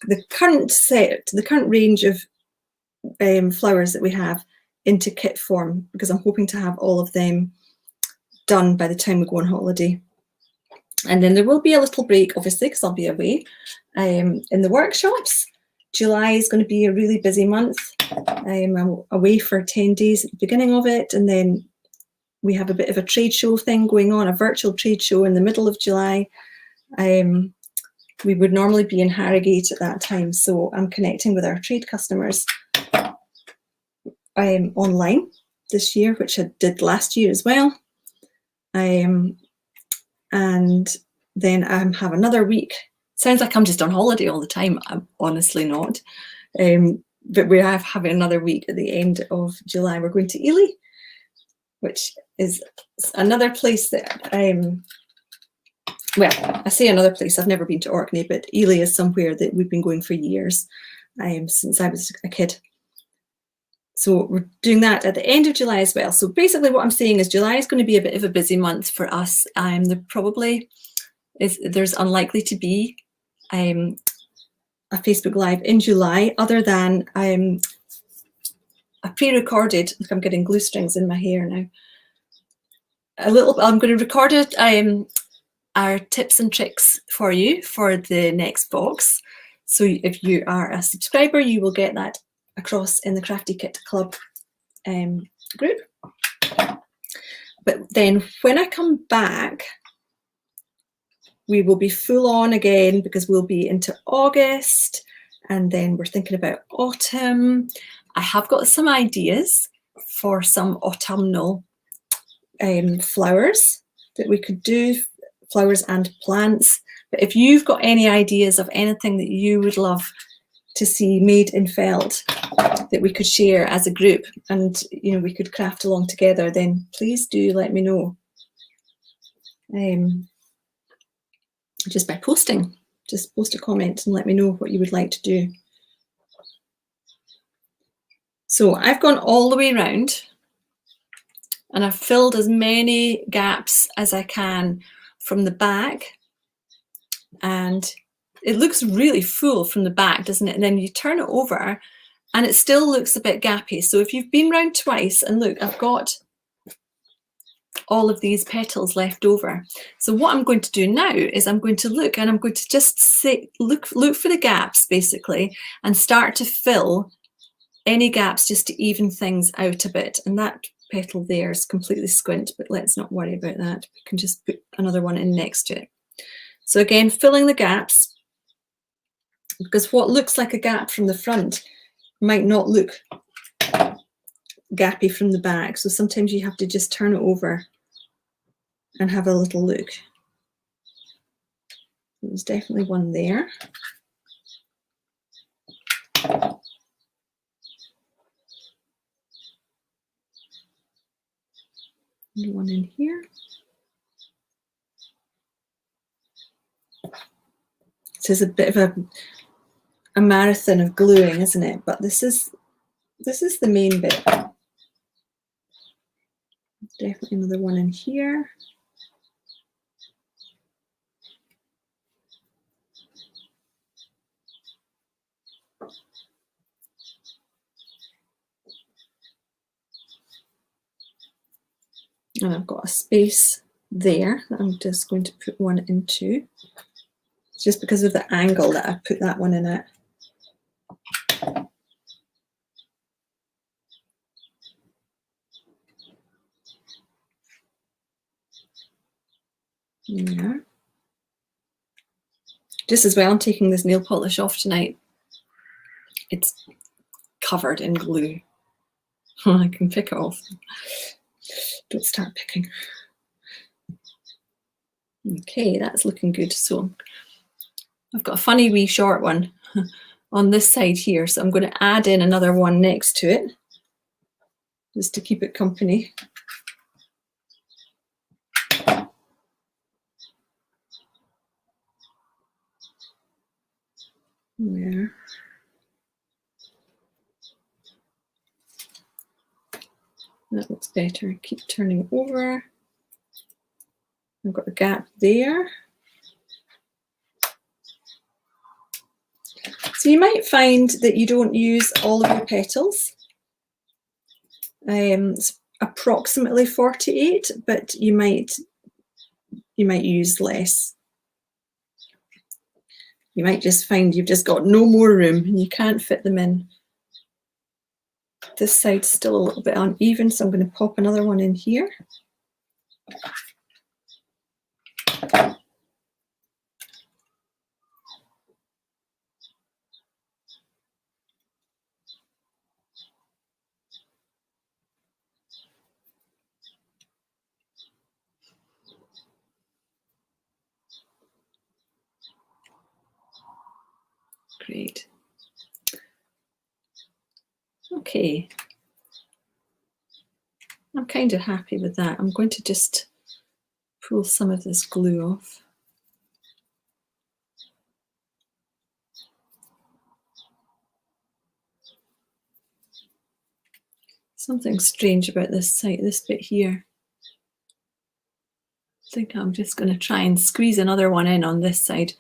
the current range of flowers that we have into kit form, because I'm hoping to have all of them done by the time we go on holiday. And then there will be a little break, obviously, because I'll be away in the workshops. July is going to be a really busy month. I'm away for 10 days at the beginning of it, and then we have a bit of a trade show thing going on, a virtual trade show in the middle of July. We would normally be in Harrogate at that time, so I'm connecting with our trade customers online this year, which I did last year as well. And then I have another week. Sounds like I'm just on holiday all the time. I'm honestly not. But we are having another week at the end of July. We're going to Ely, which is another place that well, I say another place. I've never been to Orkney, but Ely is somewhere that we've been going for years, since I was a kid. So we're doing that at the end of July as well. So basically what I'm saying is July is going to be a bit of a busy month for us. There's unlikely to be a Facebook Live in July, other than I pre-recorded, look, I'm getting glue strings in my hair now. I'm going to record it, our tips and tricks for you for the next box. So if you are a subscriber, you will get that across in the Crafty Kit Club group. But then when I come back, we will be full on again, because we'll be into August, and then we're thinking about autumn. I have got some ideas for some autumnal flowers that we could do, flowers and plants. But if you've got any ideas of anything that you would love to see made in felt that we could share as a group, and you know, we could craft along together, then please do let me know. Just by posting, just post a comment and let me know what you would like to do. So I've gone all the way around and I've filled as many gaps as I can from the back, and it looks really full from the back, doesn't it? And then you turn it over and it still looks a bit gappy. So if you've been round twice, and look, I've got all of these petals left over. So what I'm going to do now is I'm going to look, and I'm going to just look for the gaps basically, and start to fill any gaps just to even things out a bit. And that petal there is completely squint, but let's not worry about that. We can just put another one in next to it. So again, filling the gaps, because what looks like a gap from the front might not look gappy from the back. So sometimes you have to just turn it over and have a little look. There's definitely one there. And one in here. This is a bit of a marathon of gluing, isn't it? But this is the main bit. Definitely another one in here. And I've got a space there that I'm just going to put one into. It's just because of the angle that I put that one in at. Yeah. Just as well, I'm taking this nail polish off tonight. It's covered in glue. I can pick it off. Don't start picking. Okay, that's looking good. So I've got a funny wee short one on this side here. So I'm going to add in another one next to it, just to keep it company. There. That looks better. Keep turning over. I've got a gap there. So you might find that you don't use all of your petals. It's approximately 48, but you might use less. You might just find you've just got no more room and you can't fit them in. This side's still a little bit uneven, so I'm going to pop another one in here. Great. Okay. I'm kind of happy with that. I'm going to just pull some of this glue off. Something strange about this side, this bit here. I think I'm just going to try and squeeze another one in on this side.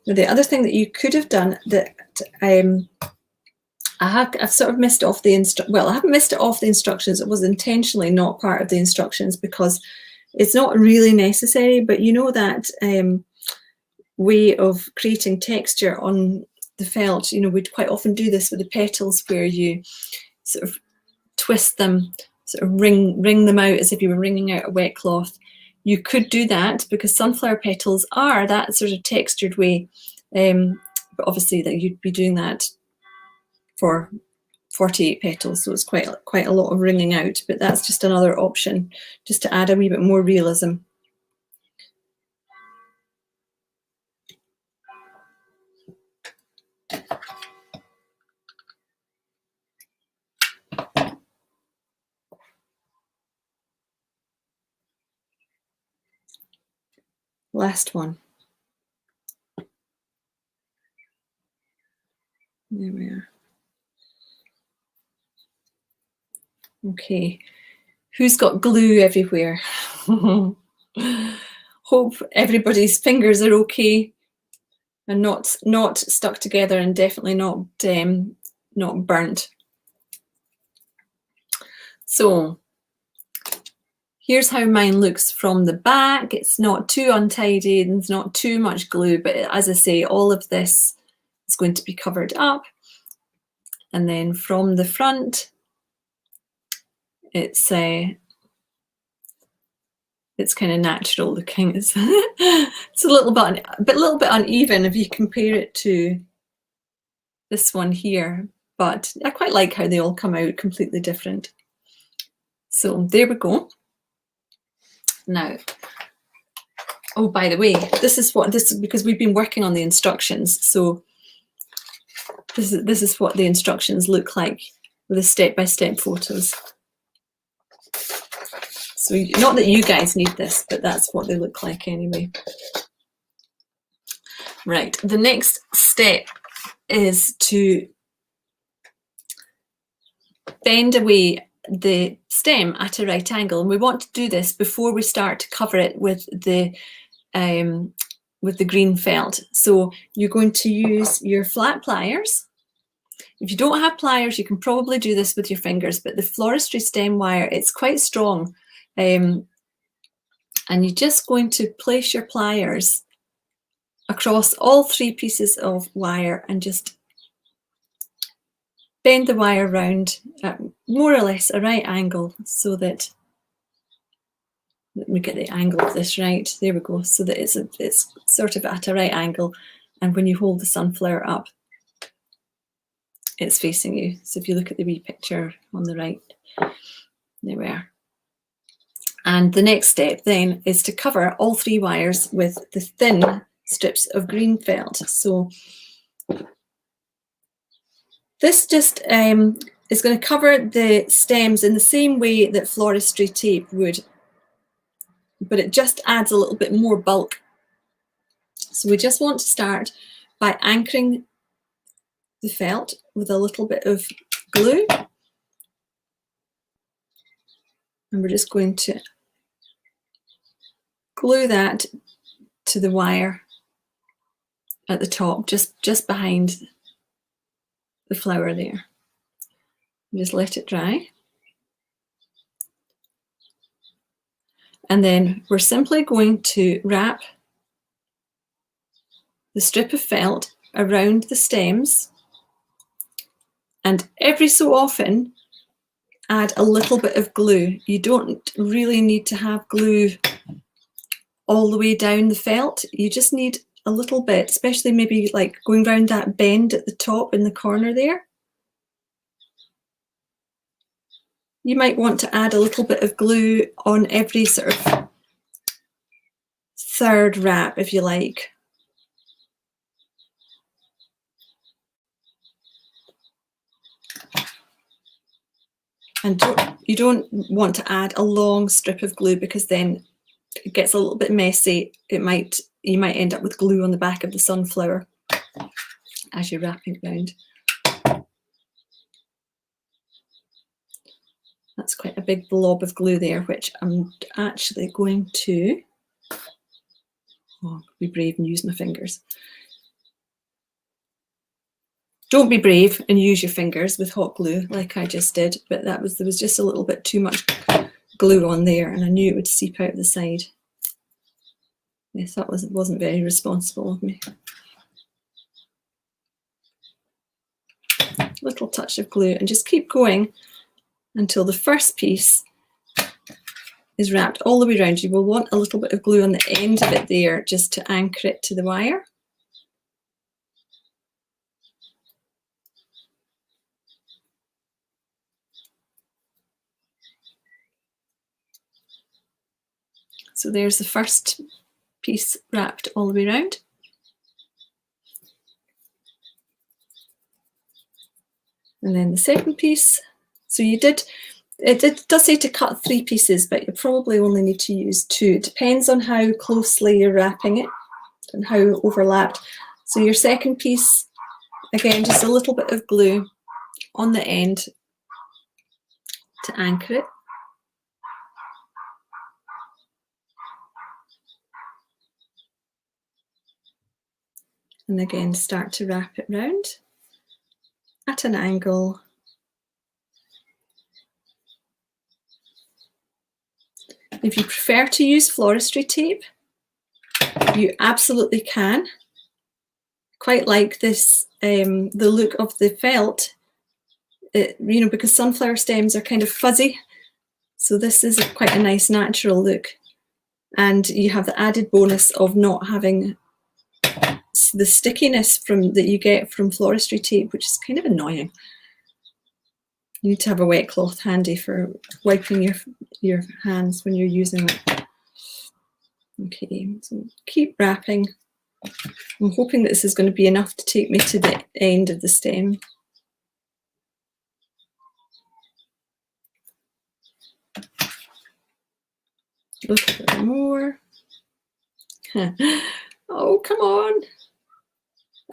Now, the other thing that you could have done that I've sort of missed off the well, I haven't missed it off the instructions. It was intentionally not part of the instructions because it's not really necessary, but you know that way of creating texture on the felt, you know, we'd quite often do this with the petals where you sort of twist them, sort of wring them out as if you were wringing out a wet cloth. You could do that because sunflower petals are that sort of textured way, but obviously that you'd be doing that for 48 petals, so it's quite a lot of wringing out, but that's just another option, just to add a wee bit more realism. Last one. There we are. Okay, who's got glue everywhere? Hope everybody's fingers are okay and not stuck together, and definitely not burnt. So here's how mine looks from the back. It's not too untidy and it's not too much glue, but as I say, all of this is going to be covered up. And then from the front, it's kind of natural looking. It's a little bit uneven if you compare it to this one here, but I quite like how they all come out completely different. So there we go. Now, oh, by the way, this is because we've been working on the instructions. So this is what the instructions look like with the step-by-step photos. So not that you guys need this, but that's what they look like anyway. Right, the next step is to bend away the stem at a right angle, and we want to do this before we start to cover it with the green felt. So you're going to use your flat pliers. If you don't have pliers, you can probably do this with your fingers, but the floristry stem wire, it's quite strong. And you're just going to place your pliers across all 3 pieces of wire and just bend the wire round at more or less a right angle, so that, let me get the angle of this right, there we go, so that it's sort of at a right angle, and when you hold the sunflower up, it's facing you. So if you look at the wee picture on the right, there we are. And the next step then is to cover all 3 wires with the thin strips of green felt. So this just is going to cover the stems in the same way that floristry tape would, but it just adds a little bit more bulk. So we just want to start by anchoring the felt with a little bit of glue. And we're just going to glue that to the wire at the top, just behind the flower there. Just let it dry. And then we're simply going to wrap the strip of felt around the stems, and every so often add a little bit of glue. You don't really need to have glue all the way down the felt. You just need a little bit, especially maybe like going around that bend at the top in the corner there. You might want to add a little bit of glue on every sort of 3rd wrap, if you like. And you don't want to add a long strip of glue, because then it gets a little bit messy. You might end up with glue on the back of the sunflower as you're wrapping it around. That's quite a big blob of glue there, which I'm actually going to, be brave and use my fingers. Don't be brave and use your fingers with hot glue like I just did, but there was just a little bit too much glue on there, and I knew it would seep out the side. Yes, that wasn't very responsible of me. Little touch of glue, and just keep going until the first piece is wrapped all the way around. You will want a little bit of glue on the end of it there, just to anchor it to the wire. So there's the first piece wrapped all the way around. And then the second piece. So it does say to cut 3 pieces, but you probably only need to use 2. It depends on how closely you're wrapping it and how overlapped. So your second piece, again, just a little bit of glue on the end to anchor it. And again, start to wrap it round at an angle. If you prefer to use floristry tape, you absolutely can. quite like this, the look of the felt, you know, because sunflower stems are kind of fuzzy. So this is quite a nice natural look. And you have the added bonus of not having the stickiness that you get from floristry tape, which is kind of annoying. You need to have a wet cloth handy for wiping your hands when you're using it. Okay, so keep wrapping. I'm hoping that this is going to be enough to take me to the end of the stem. A little bit more. Oh, come on.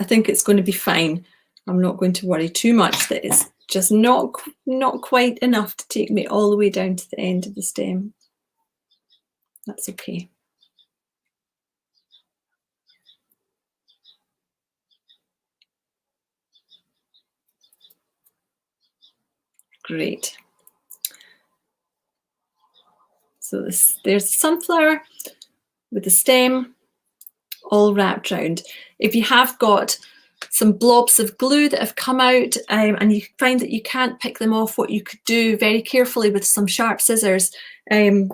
I think it's going to be fine. I'm not going to worry too much that it's just not quite enough to take me all the way down to the end of the stem. That's okay. Great. So there's the sunflower with the stem all wrapped round. If you have got some blobs of glue that have come out and you find that you can't pick them off, what you could do very carefully with some sharp scissors, you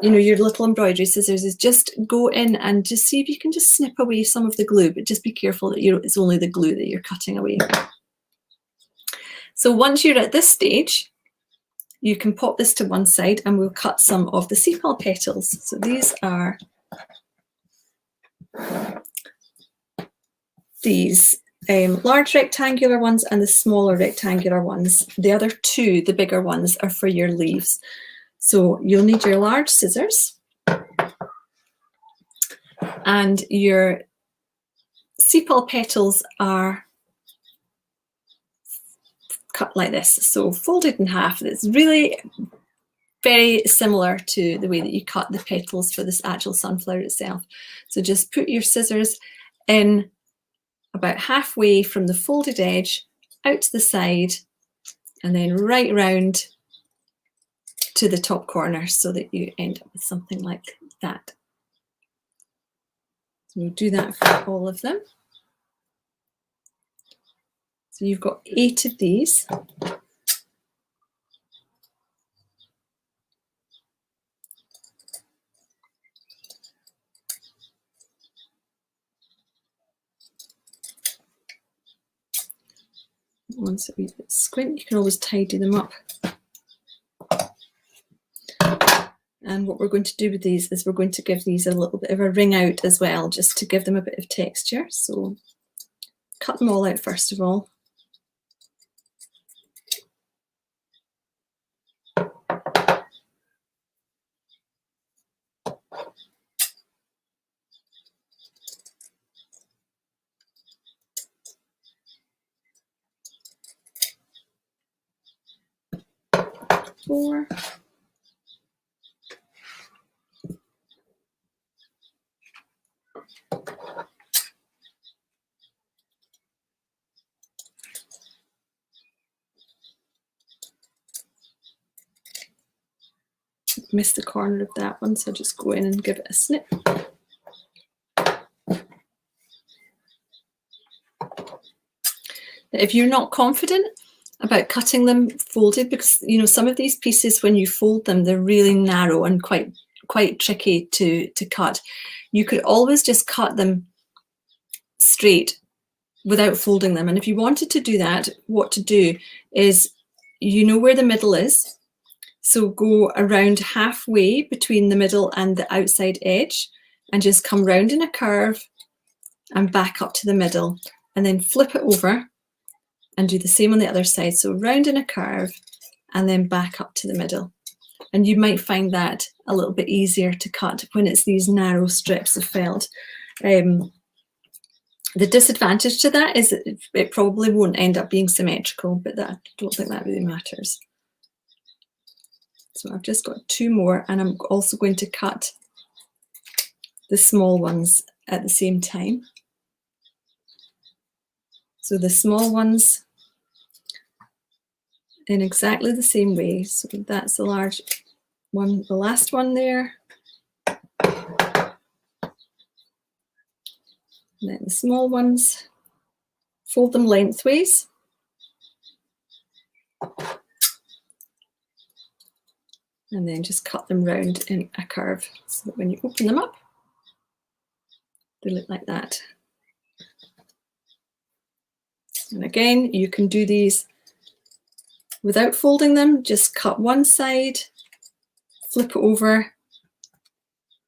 know, your little embroidery scissors, is just go in and just see if you can just snip away some of the glue, but just be careful that it's only the glue that you're cutting away. So once you're at this stage, you can pop this to one side and we'll cut some of the sepal petals. So these are these large rectangular ones and the smaller rectangular ones. The other two, the bigger ones, are for your leaves. So you'll need your large scissors and your sepal petals are cut like this, so folded in half. It's really very similar to the way that you cut the petals for this actual sunflower itself. So just put your scissors in about halfway from the folded edge out to the side and then right round to the top corner so that you end up with something like that. So we'll do that for all of them. So you've got 8 of these. Once a wee bit squint, you can always tidy them up. And what we're going to do with these is we're going to give these a little bit of a ring out as well, just to give them a bit of texture. So cut them all out first of all. Four. Missed the corner of that one, so just go in and give it a snip. If you're not confident about cutting them folded, because you know some of these pieces when you fold them they're really narrow and quite tricky to cut, you could always just cut them straight without folding them. And if you wanted to do that, what to do is, you know where the middle is, so go around halfway between the middle and the outside edge and just come round in a curve and back up to the middle, and then flip it over and do the same on the other side. So round in a curve and then back up to the middle. And you might find that a little bit easier to cut when it's these narrow strips of felt. The disadvantage to that is that it probably won't end up being symmetrical, but I don't think that really matters. So I've just got 2 more, and I'm also going to cut the small ones at the same time. So the small ones in exactly the same way. So that's the large one, the last one there. And then the small ones fold them lengthways. And then just cut them round in a curve so that when you open them up, they look like that. And again, you can do these without folding them, just cut one side, flip it over,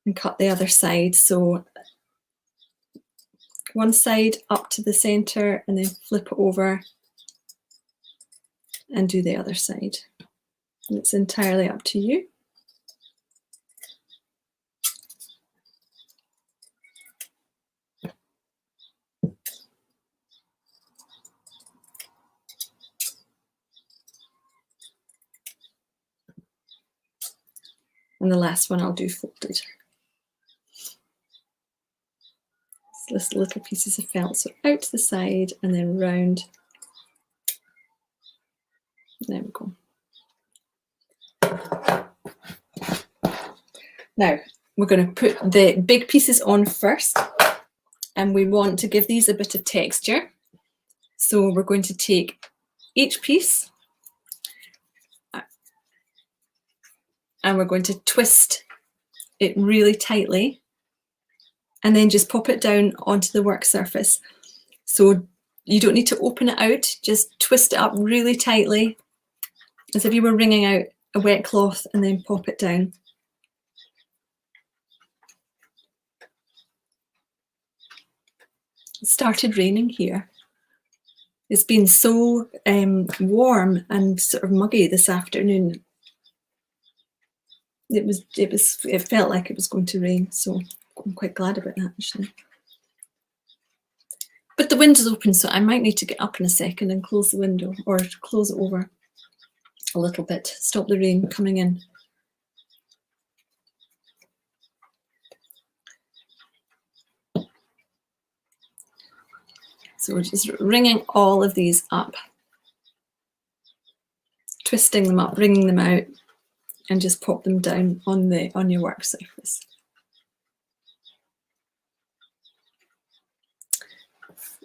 and cut the other side. So one side up to the center and then flip it over and do the other side. And it's entirely up to you. And the last one I'll do folded. Just little pieces of felt, so out to the side and then round. There we go. Now we're going to put the big pieces on first, and we want to give these a bit of texture. So we're going to take each piece and we're going to twist it really tightly and then just pop it down onto the work surface. So you don't need to open it out, just twist it up really tightly as if you were wringing out a wet cloth and then pop it down. It started raining here. It's been so warm and sort of muggy this afternoon. It felt like it was going to rain, so I'm quite glad about that actually. But the window's open, so I might need to get up in a second and close the window or close it over a little bit, stop the rain coming in. So we're just wringing all of these up, twisting them up, wringing them out, and just pop them down on your work surface.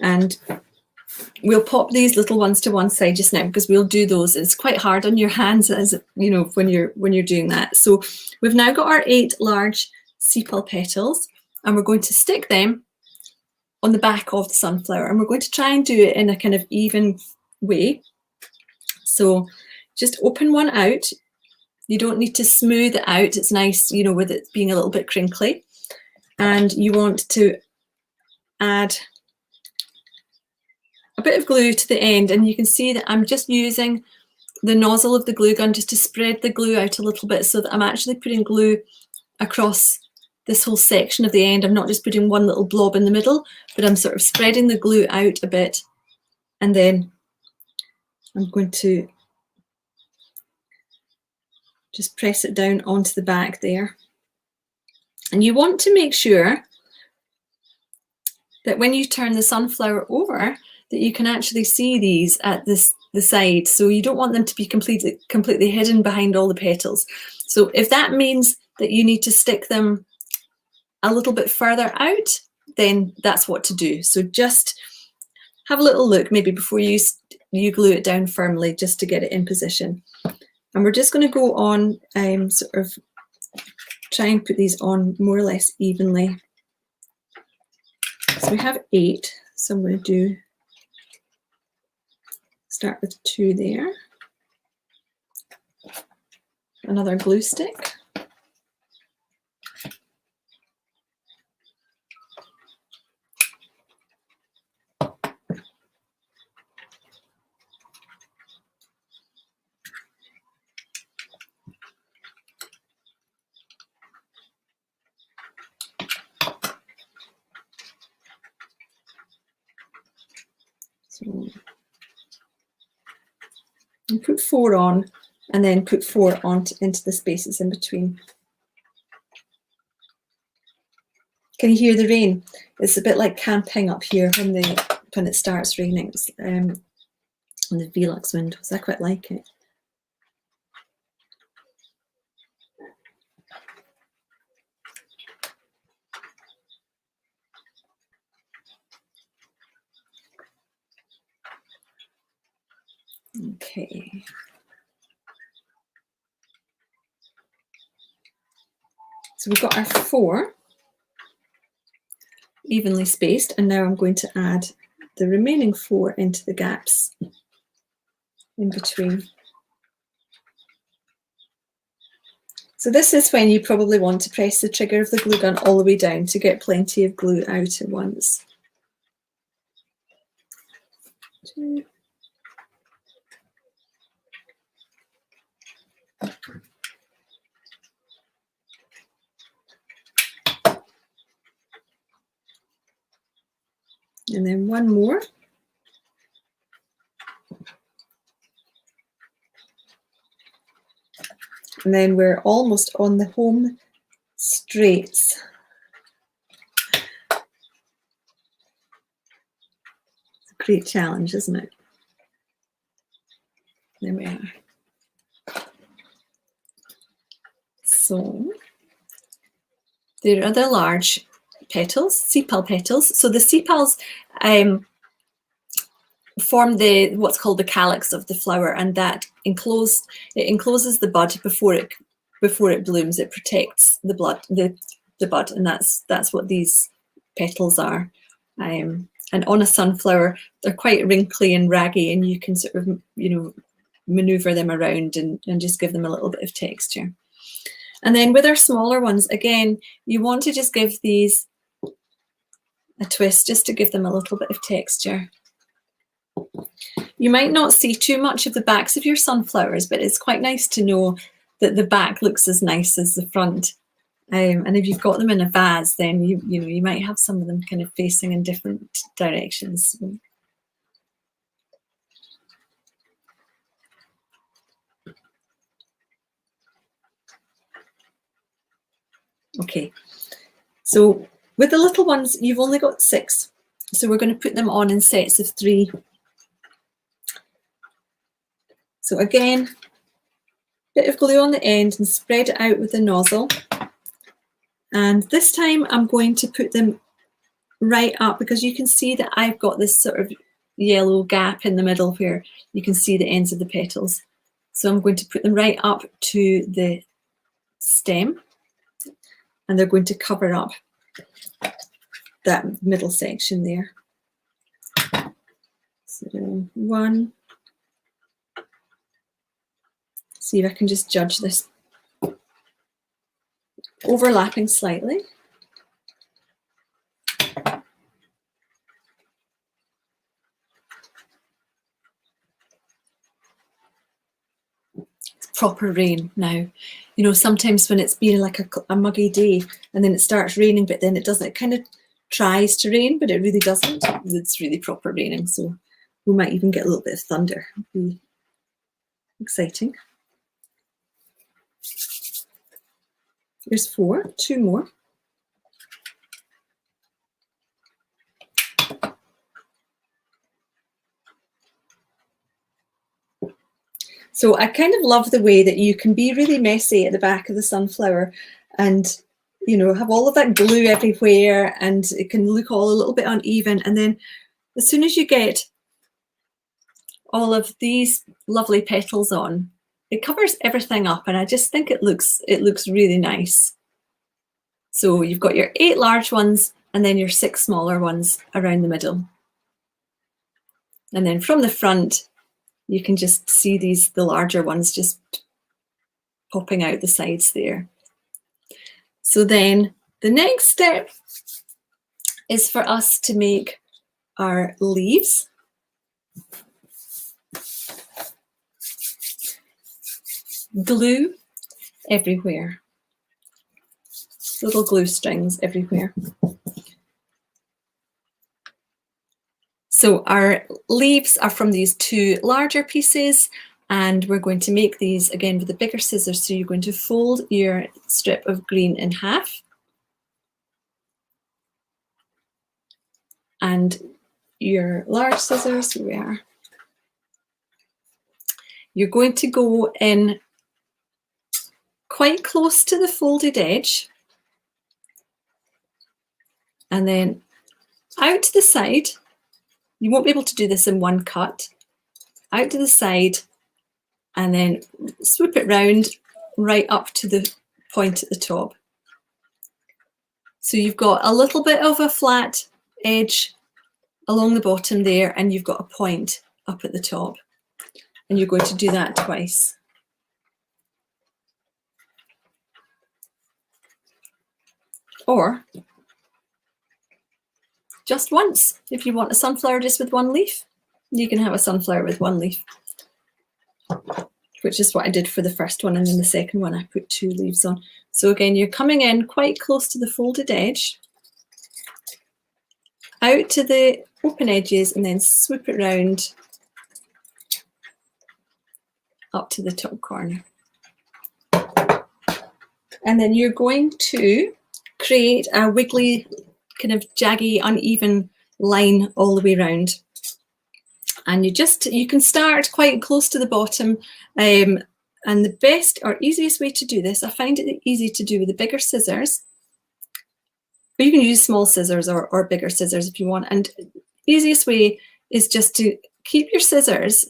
And we'll pop these little ones to one side just now because we'll do those. It's quite hard on your hands, as you know, when you're doing that. So we've now got our 8 large sepal petals, and we're going to stick them on the back of the sunflower, and we're going to try and do it in a kind of even way. So just open one out. You don't need to smooth it out. It's nice, you know, with it being a little bit crinkly. And you want to add a bit of glue to the end, and you can see that I'm just using the nozzle of the glue gun just to spread the glue out a little bit so that I'm actually putting glue across this whole section of the end. I'm not just putting one little blob in the middle, but I'm sort of spreading the glue out a bit, and then I'm going to just press it down onto the back there. And you want to make sure that when you turn the sunflower over, that you can actually see these at the side. So you don't want them to be completely hidden behind all the petals. So if that means that you need to stick them a little bit further out, then that's what to do. So just have a little look maybe before you glue it down firmly, just to get it in position. And we're just going to go on sort of try and put these on more or less evenly. So we have 8, so I'm going to start with 2 there. Another glue stick. So you put 4 on, and then put 4 on into the spaces in between. Can you hear the rain? It's a bit like camping up here when it starts raining on the Velux windows. I quite like it. Okay. So we've got our 4 evenly spaced, and now I'm going to add the remaining 4 into the gaps in between. So this is when you probably want to press the trigger of the glue gun all the way down to get plenty of glue out at once. 2. And then 1 more. And then we're almost on the home straights. It's a great challenge, isn't it? There we are. So there are the large petals, sepal petals. So the sepals form the what's called the calyx of the flower, and that encloses the bud before it blooms. It protects the bud, and that's what these petals are. And on a sunflower, they're quite wrinkly and raggy, and you can sort of maneuver them around and just give them a little bit of texture. And then with our smaller ones, again, you want to just give these a twist just to give them a little bit of texture. You might not see too much of the backs of your sunflowers, but it's quite nice to know that the back looks as nice as the front. And if you've got them in a vase, then you might have some of them kind of facing in different directions. Okay, so with the little ones, you've only got 6. So we're going to put them on in sets of 3. So again, bit of glue on the end and spread it out with the nozzle. And this time I'm going to put them right up, because you can see that I've got this sort of yellow gap in the middle where you can see the ends of the petals. So I'm going to put them right up to the stem, and they're going to cover up that middle section there. So 1. See if I can just judge this. Overlapping slightly. It's proper rain now. You know, sometimes when it's been like a muggy day and then it starts raining, but then it doesn't, it kind of tries to rain, but it really doesn't. It's really proper raining, so we might even get a little bit of thunder. It'll be exciting. There's 4, 2 more. So I kind of love the way that you can be really messy at the back of the sunflower and, you know, have all of that glue everywhere, and it can look all a little bit uneven. And then as soon as you get all of these lovely petals on, it covers everything up, and I just think it looks really nice. So you've got your 8 large ones and then your 6 smaller ones around the middle. And then from the front, you can just see the larger ones just popping out the sides there. So then the next step is for us to make our leaves. Glue everywhere. Little glue strings everywhere. So our leaves are from these 2 larger pieces, and we're going to make these again with the bigger scissors. So you're going to fold your strip of green in half, and your large scissors, here we are, you're going to go in quite close to the folded edge, and then out to the side. You won't be able to do this in one cut. out to the side, and then swoop it round right up to the point at the top. So you've got a little bit of a flat edge along the bottom there, and you've got a point up at the top. And you're going to do that twice. Or just once. If you want a sunflower just with one leaf, you can have a sunflower with one leaf, which is what I did for the first one, and then the second one I put 2 leaves on. So again, you're coming in quite close to the folded edge, out to the open edges, and then swoop it round up to the top corner. And then you're going to create a wiggly, kind of jaggy, uneven line all the way around. And you can start quite close to the bottom. And the best or easiest way to do this, I find it easy to do with the bigger scissors. But you can use small scissors or bigger scissors if you want. And the easiest way is just to keep your scissors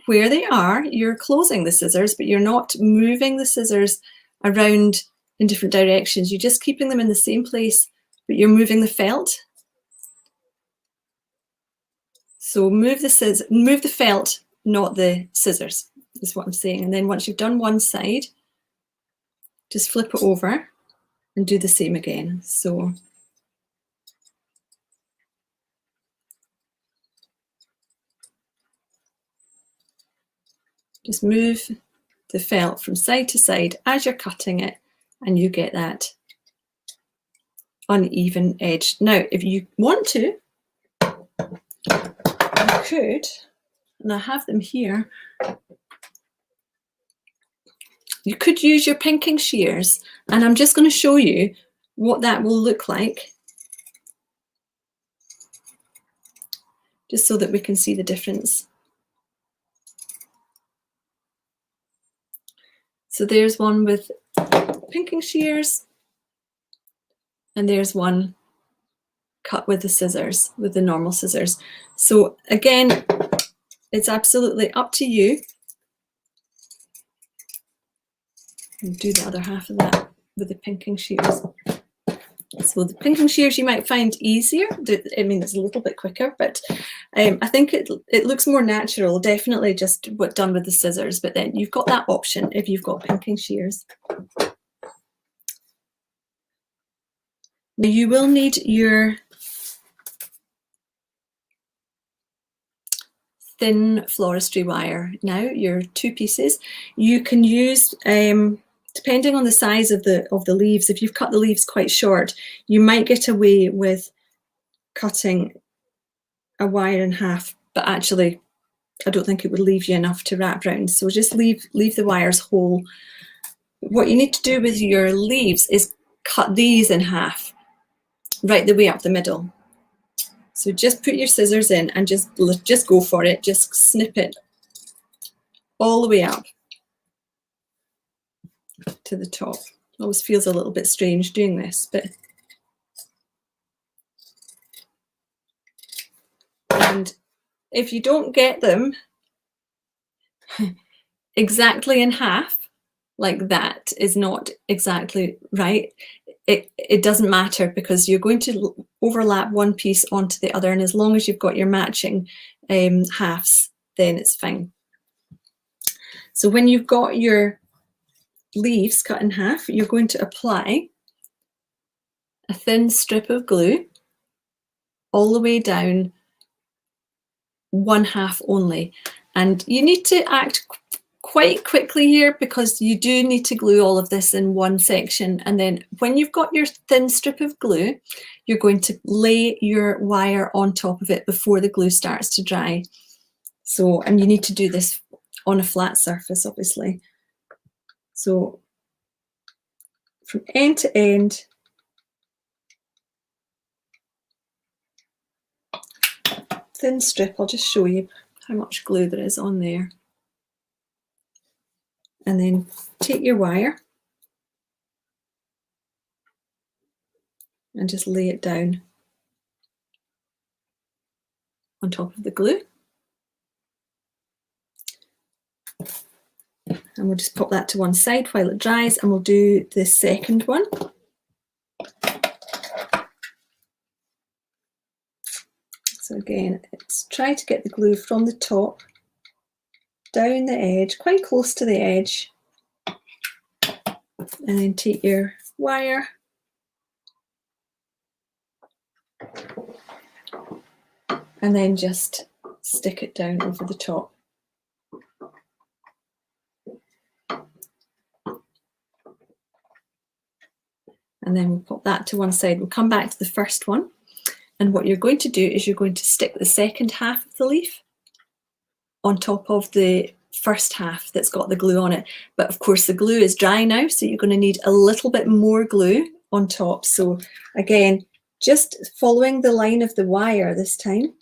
where they are. You're closing the scissors, but you're not moving the scissors around in different directions. You're just keeping them in the same place, but you're moving the felt. So move the felt, not the scissors, is what I'm saying. And then once you've done one side, just flip it over and do the same again. So just move the felt from side to side as you're cutting it, and you get that uneven edge. Now, if you want to, you could, and I have them here, you could use your pinking shears, and I'm just going to show you what that will look like, just so that we can see the difference. So there's one with pinking shears, and there's one cut with the scissors, with the normal scissors. So again, it's absolutely up to you. And do the other half of that with the pinking shears. So the pinking shears you might find easier. I mean, it's a little bit quicker, but I think it looks more natural, definitely just what done with the scissors, but then you've got that option if you've got pinking shears. Now you will need your thin floristry wire now, your 2 pieces. You can use, depending on the size of the leaves, if you've cut the leaves quite short, you might get away with cutting a wire in half, but actually I don't think it would leave you enough to wrap around. So just leave the wires whole. What you need to do with your leaves is cut these in half, right the way up the middle. So just put your scissors in and just go for it. Just snip it all the way up to the top. Always feels a little bit strange doing this, but and if you don't get them exactly in half, like that is not exactly right, it doesn't matter, because you're going to overlap one piece onto the other, and as long as you've got your matching halves, then it's fine. So when you've got your leaves cut in half, you're going to apply a thin strip of glue all the way down one half only. And you need to act quite quickly here, because you do need to glue all of this in one section. And then when you've got your thin strip of glue, you're going to lay your wire on top of it before the glue starts to dry. So, and you need to do this on a flat surface, obviously. So from end to end, thin strip, I'll just show you how much glue there is on there. And then take your wire and just lay it down on top of the glue. And we'll just pop that to one side while it dries, and we'll do the second one. So again, it's try to get the glue from the top down the edge, quite close to the edge, and then take your wire and then just stick it down over the top. And then we'll pop that to one side. We'll come back to the first one. And what you're going to do is you're going to stick the second half of the leaf on top of the first half that's got the glue on it. But of course the glue is dry now, so you're going to need a little bit more glue on top. So again, just following the line of the wire this time.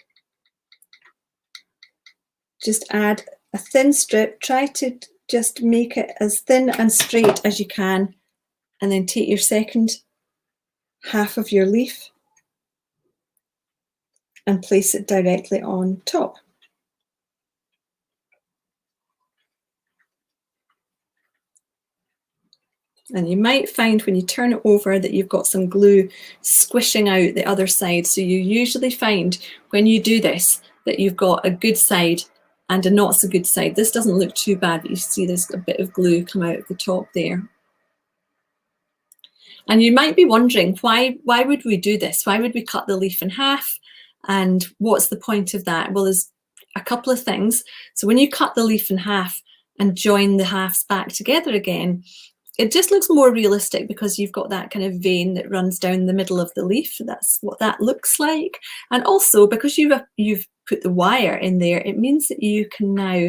Just add a thin strip, try to just make it as thin and straight as you can, and then take your second half of your leaf and place it directly on top. And you might find when you turn it over that you've got some glue squishing out the other side. So you usually find when you do this that you've got a good side and a not so good side. This doesn't look too bad, but you see there's a bit of glue come out of the top there. And you might be wondering, why would we do this? Why would we cut the leaf in half? And what's the point of that? Well, there's a couple of things. So when you cut the leaf in half and join the halves back together again, it just looks more realistic because you've got that kind of vein that runs down the middle of the leaf. That's what that looks like. And also because you've put the wire in there, it means that you can now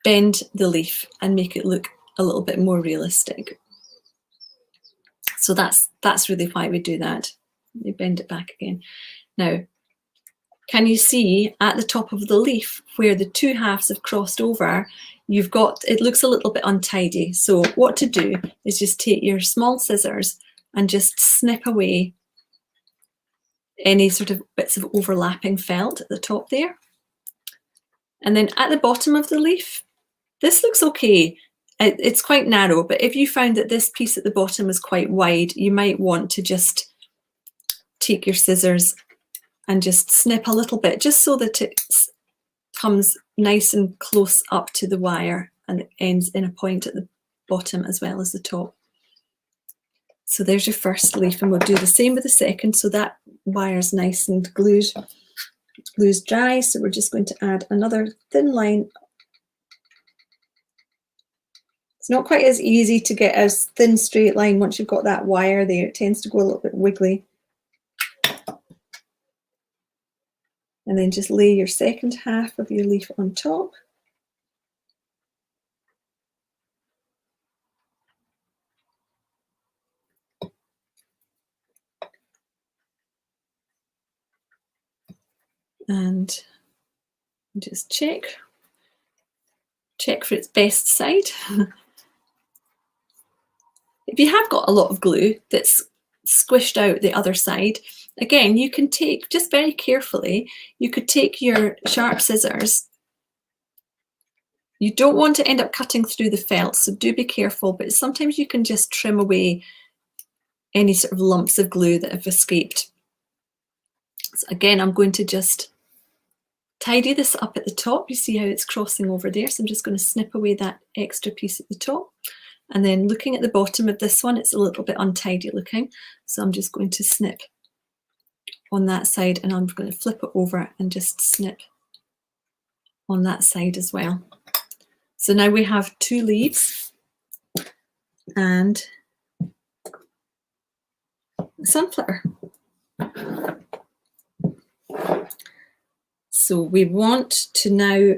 bend the leaf and make it look a little bit more realistic. So that's really why we do that. You bend it back again. Now, can you see at the top of the leaf where the two halves have crossed over? You've got, it looks a little bit untidy. So what to do is just take your small scissors and just snip away any sort of bits of overlapping felt at the top there. And then at the bottom of the leaf, this looks okay. It's quite narrow, but if you found that this piece at the bottom is quite wide, you might want to just take your scissors and just snip a little bit, just so that it comes nice and close up to the wire and it ends in a point at the bottom as well as the top. So there's your first leaf, and we'll do the same with the second. So that wire's nice and glue's dry, so we're just going to add another thin line. It's not quite as easy to get a thin straight line once you've got that wire there. It tends to go a little bit wiggly. And then just lay your second half of your leaf on top. And just check for its best side. If you have got a lot of glue that's squished out the other side, again, you can take, just very carefully, you could take your sharp scissors. You don't want to end up cutting through the felt, so do be careful, but sometimes you can just trim away any sort of lumps of glue that have escaped. So again, I'm going to just tidy this up at the top. You see how it's crossing over there, so I'm just going to snip away that extra piece at the top. And then looking at the bottom of this one, it's a little bit untidy looking, so I'm just going to snip on that side, and I'm going to flip it over and just snip on that side as well. So now we have two leaves and a sunflower. So we want to now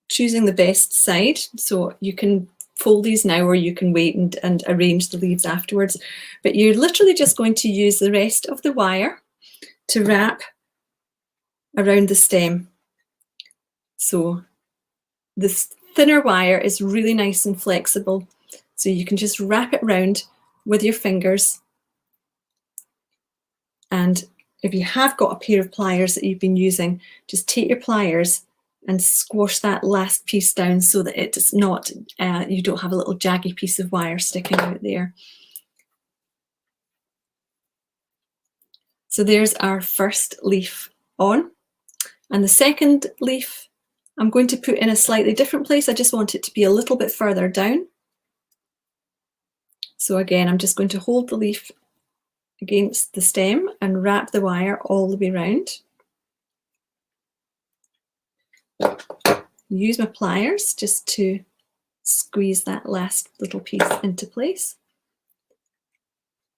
choosing the best side. So you can fold these now, or you can wait and arrange the leaves afterwards. But you're literally just going to use the rest of the wire to wrap around the stem. So this thinner wire is really nice and flexible. So you can just wrap it round with your fingers. And if you have got a pair of pliers that you've been using, just take your pliers and squash that last piece down so that it's not, you don't have a little jaggy piece of wire sticking out there. So there's our first leaf on, and the second leaf I'm going to put in a slightly different place. I just want it to be a little bit further down. So again, I'm just going to hold the leaf against the stem and wrap the wire all the way around. Use my pliers just to squeeze that last little piece into place.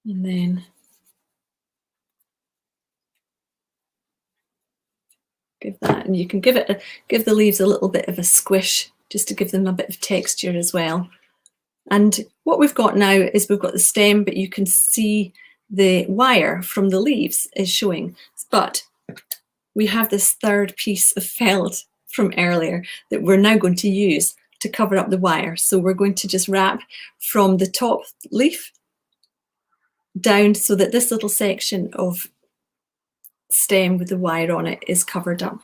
And then give that, and you can give the leaves a little bit of a squish just to give them a bit of texture as well. And what we've got now is we've got the stem, but you can see the wire from the leaves is showing. But we have this third piece of felt from earlier that we're now going to use to cover up the wire. So we're going to just wrap from the top leaf down so that this little section of stem with the wire on it is covered up.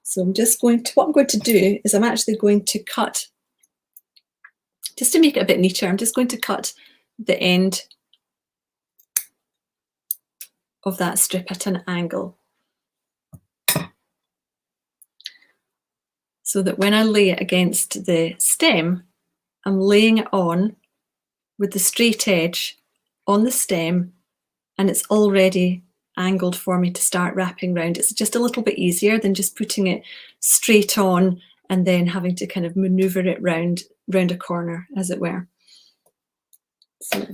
So what I'm going to do is I'm actually going to cut, just to make it a bit neater, I'm just going to cut the end of that strip at an angle, so that when I lay it against the stem, I'm laying it on with the straight edge on the stem, and it's already angled for me to start wrapping round. It's just a little bit easier than just putting it straight on and then having to kind of maneuver it round a corner, as it were. So a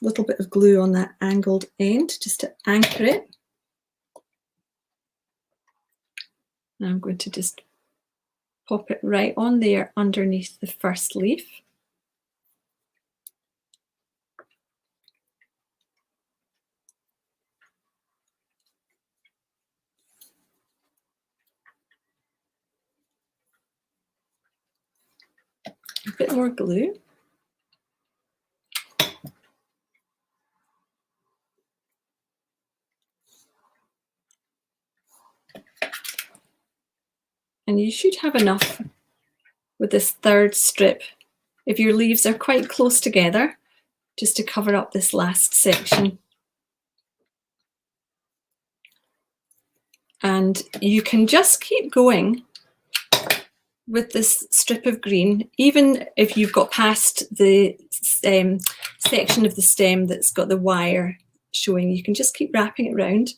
little bit of glue on that angled end just to anchor it. Now I'm going to just pop it right on there underneath the first leaf. A bit more glue. And you should have enough with this third strip, if your leaves are quite close together, just to cover up this last section. And you can just keep going with this strip of green, even if you've got past the section of the stem that's got the wire showing. You can just keep wrapping it round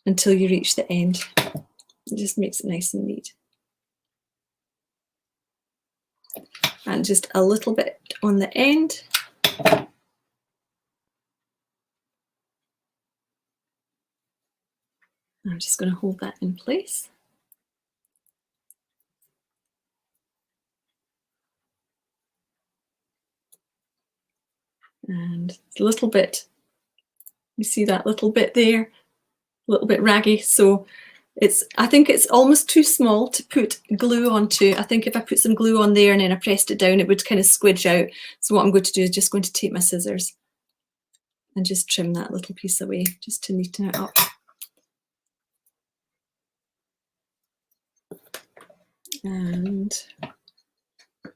until you reach the end. It just makes it nice and neat. And just a little bit on the end. I'm just going to hold that in place. And a little bit, you see that little bit there, a little bit raggy. So I think it's almost too small to put glue onto. I think if I put some glue on there and then I pressed it down, it would kind of squidge out. So what I'm going to do is just going to take my scissors and just trim that little piece away, just to neaten it up. And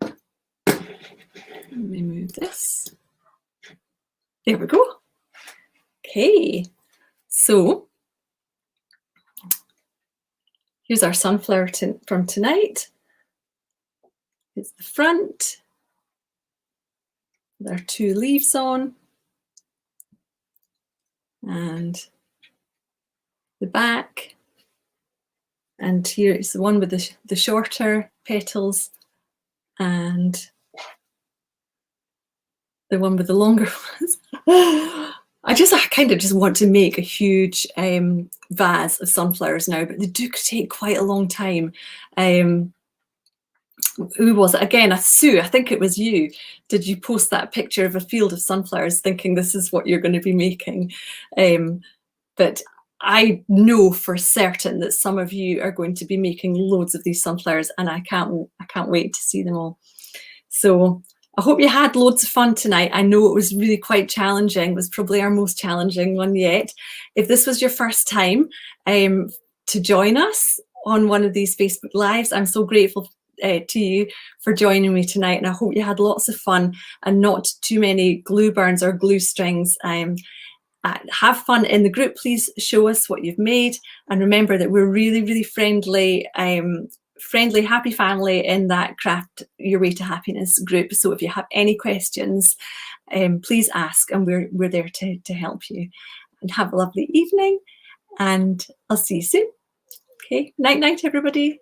let me move this. There we go. Okay, so here's our sunflower from tonight. It's the front with our two leaves on, and the back. And here is the one with the shorter petals, and the one with the longer ones. I kind of just want to make a huge vase of sunflowers now, but they do take quite a long time. Who was it? Again, Sue, I think it was you. Did you post that picture of a field of sunflowers thinking this is what you're going to be making? But I know for certain that some of you are going to be making loads of these sunflowers, and I can't wait to see them all. So I hope you had loads of fun tonight. I know it was really quite challenging. It was probably our most challenging one yet. If this was your first time to join us on one of these Facebook Lives. I'm so grateful to you for joining me tonight, and I hope you had lots of fun and not too many glue burns or glue strings. Have fun in the group. Please show us what you've made, and remember that we're really friendly, happy family in that Craft Your Way to Happiness group. So if you have any questions, please ask, and we're there to help you. And have a lovely evening, and I'll see you soon. Okay, night everybody.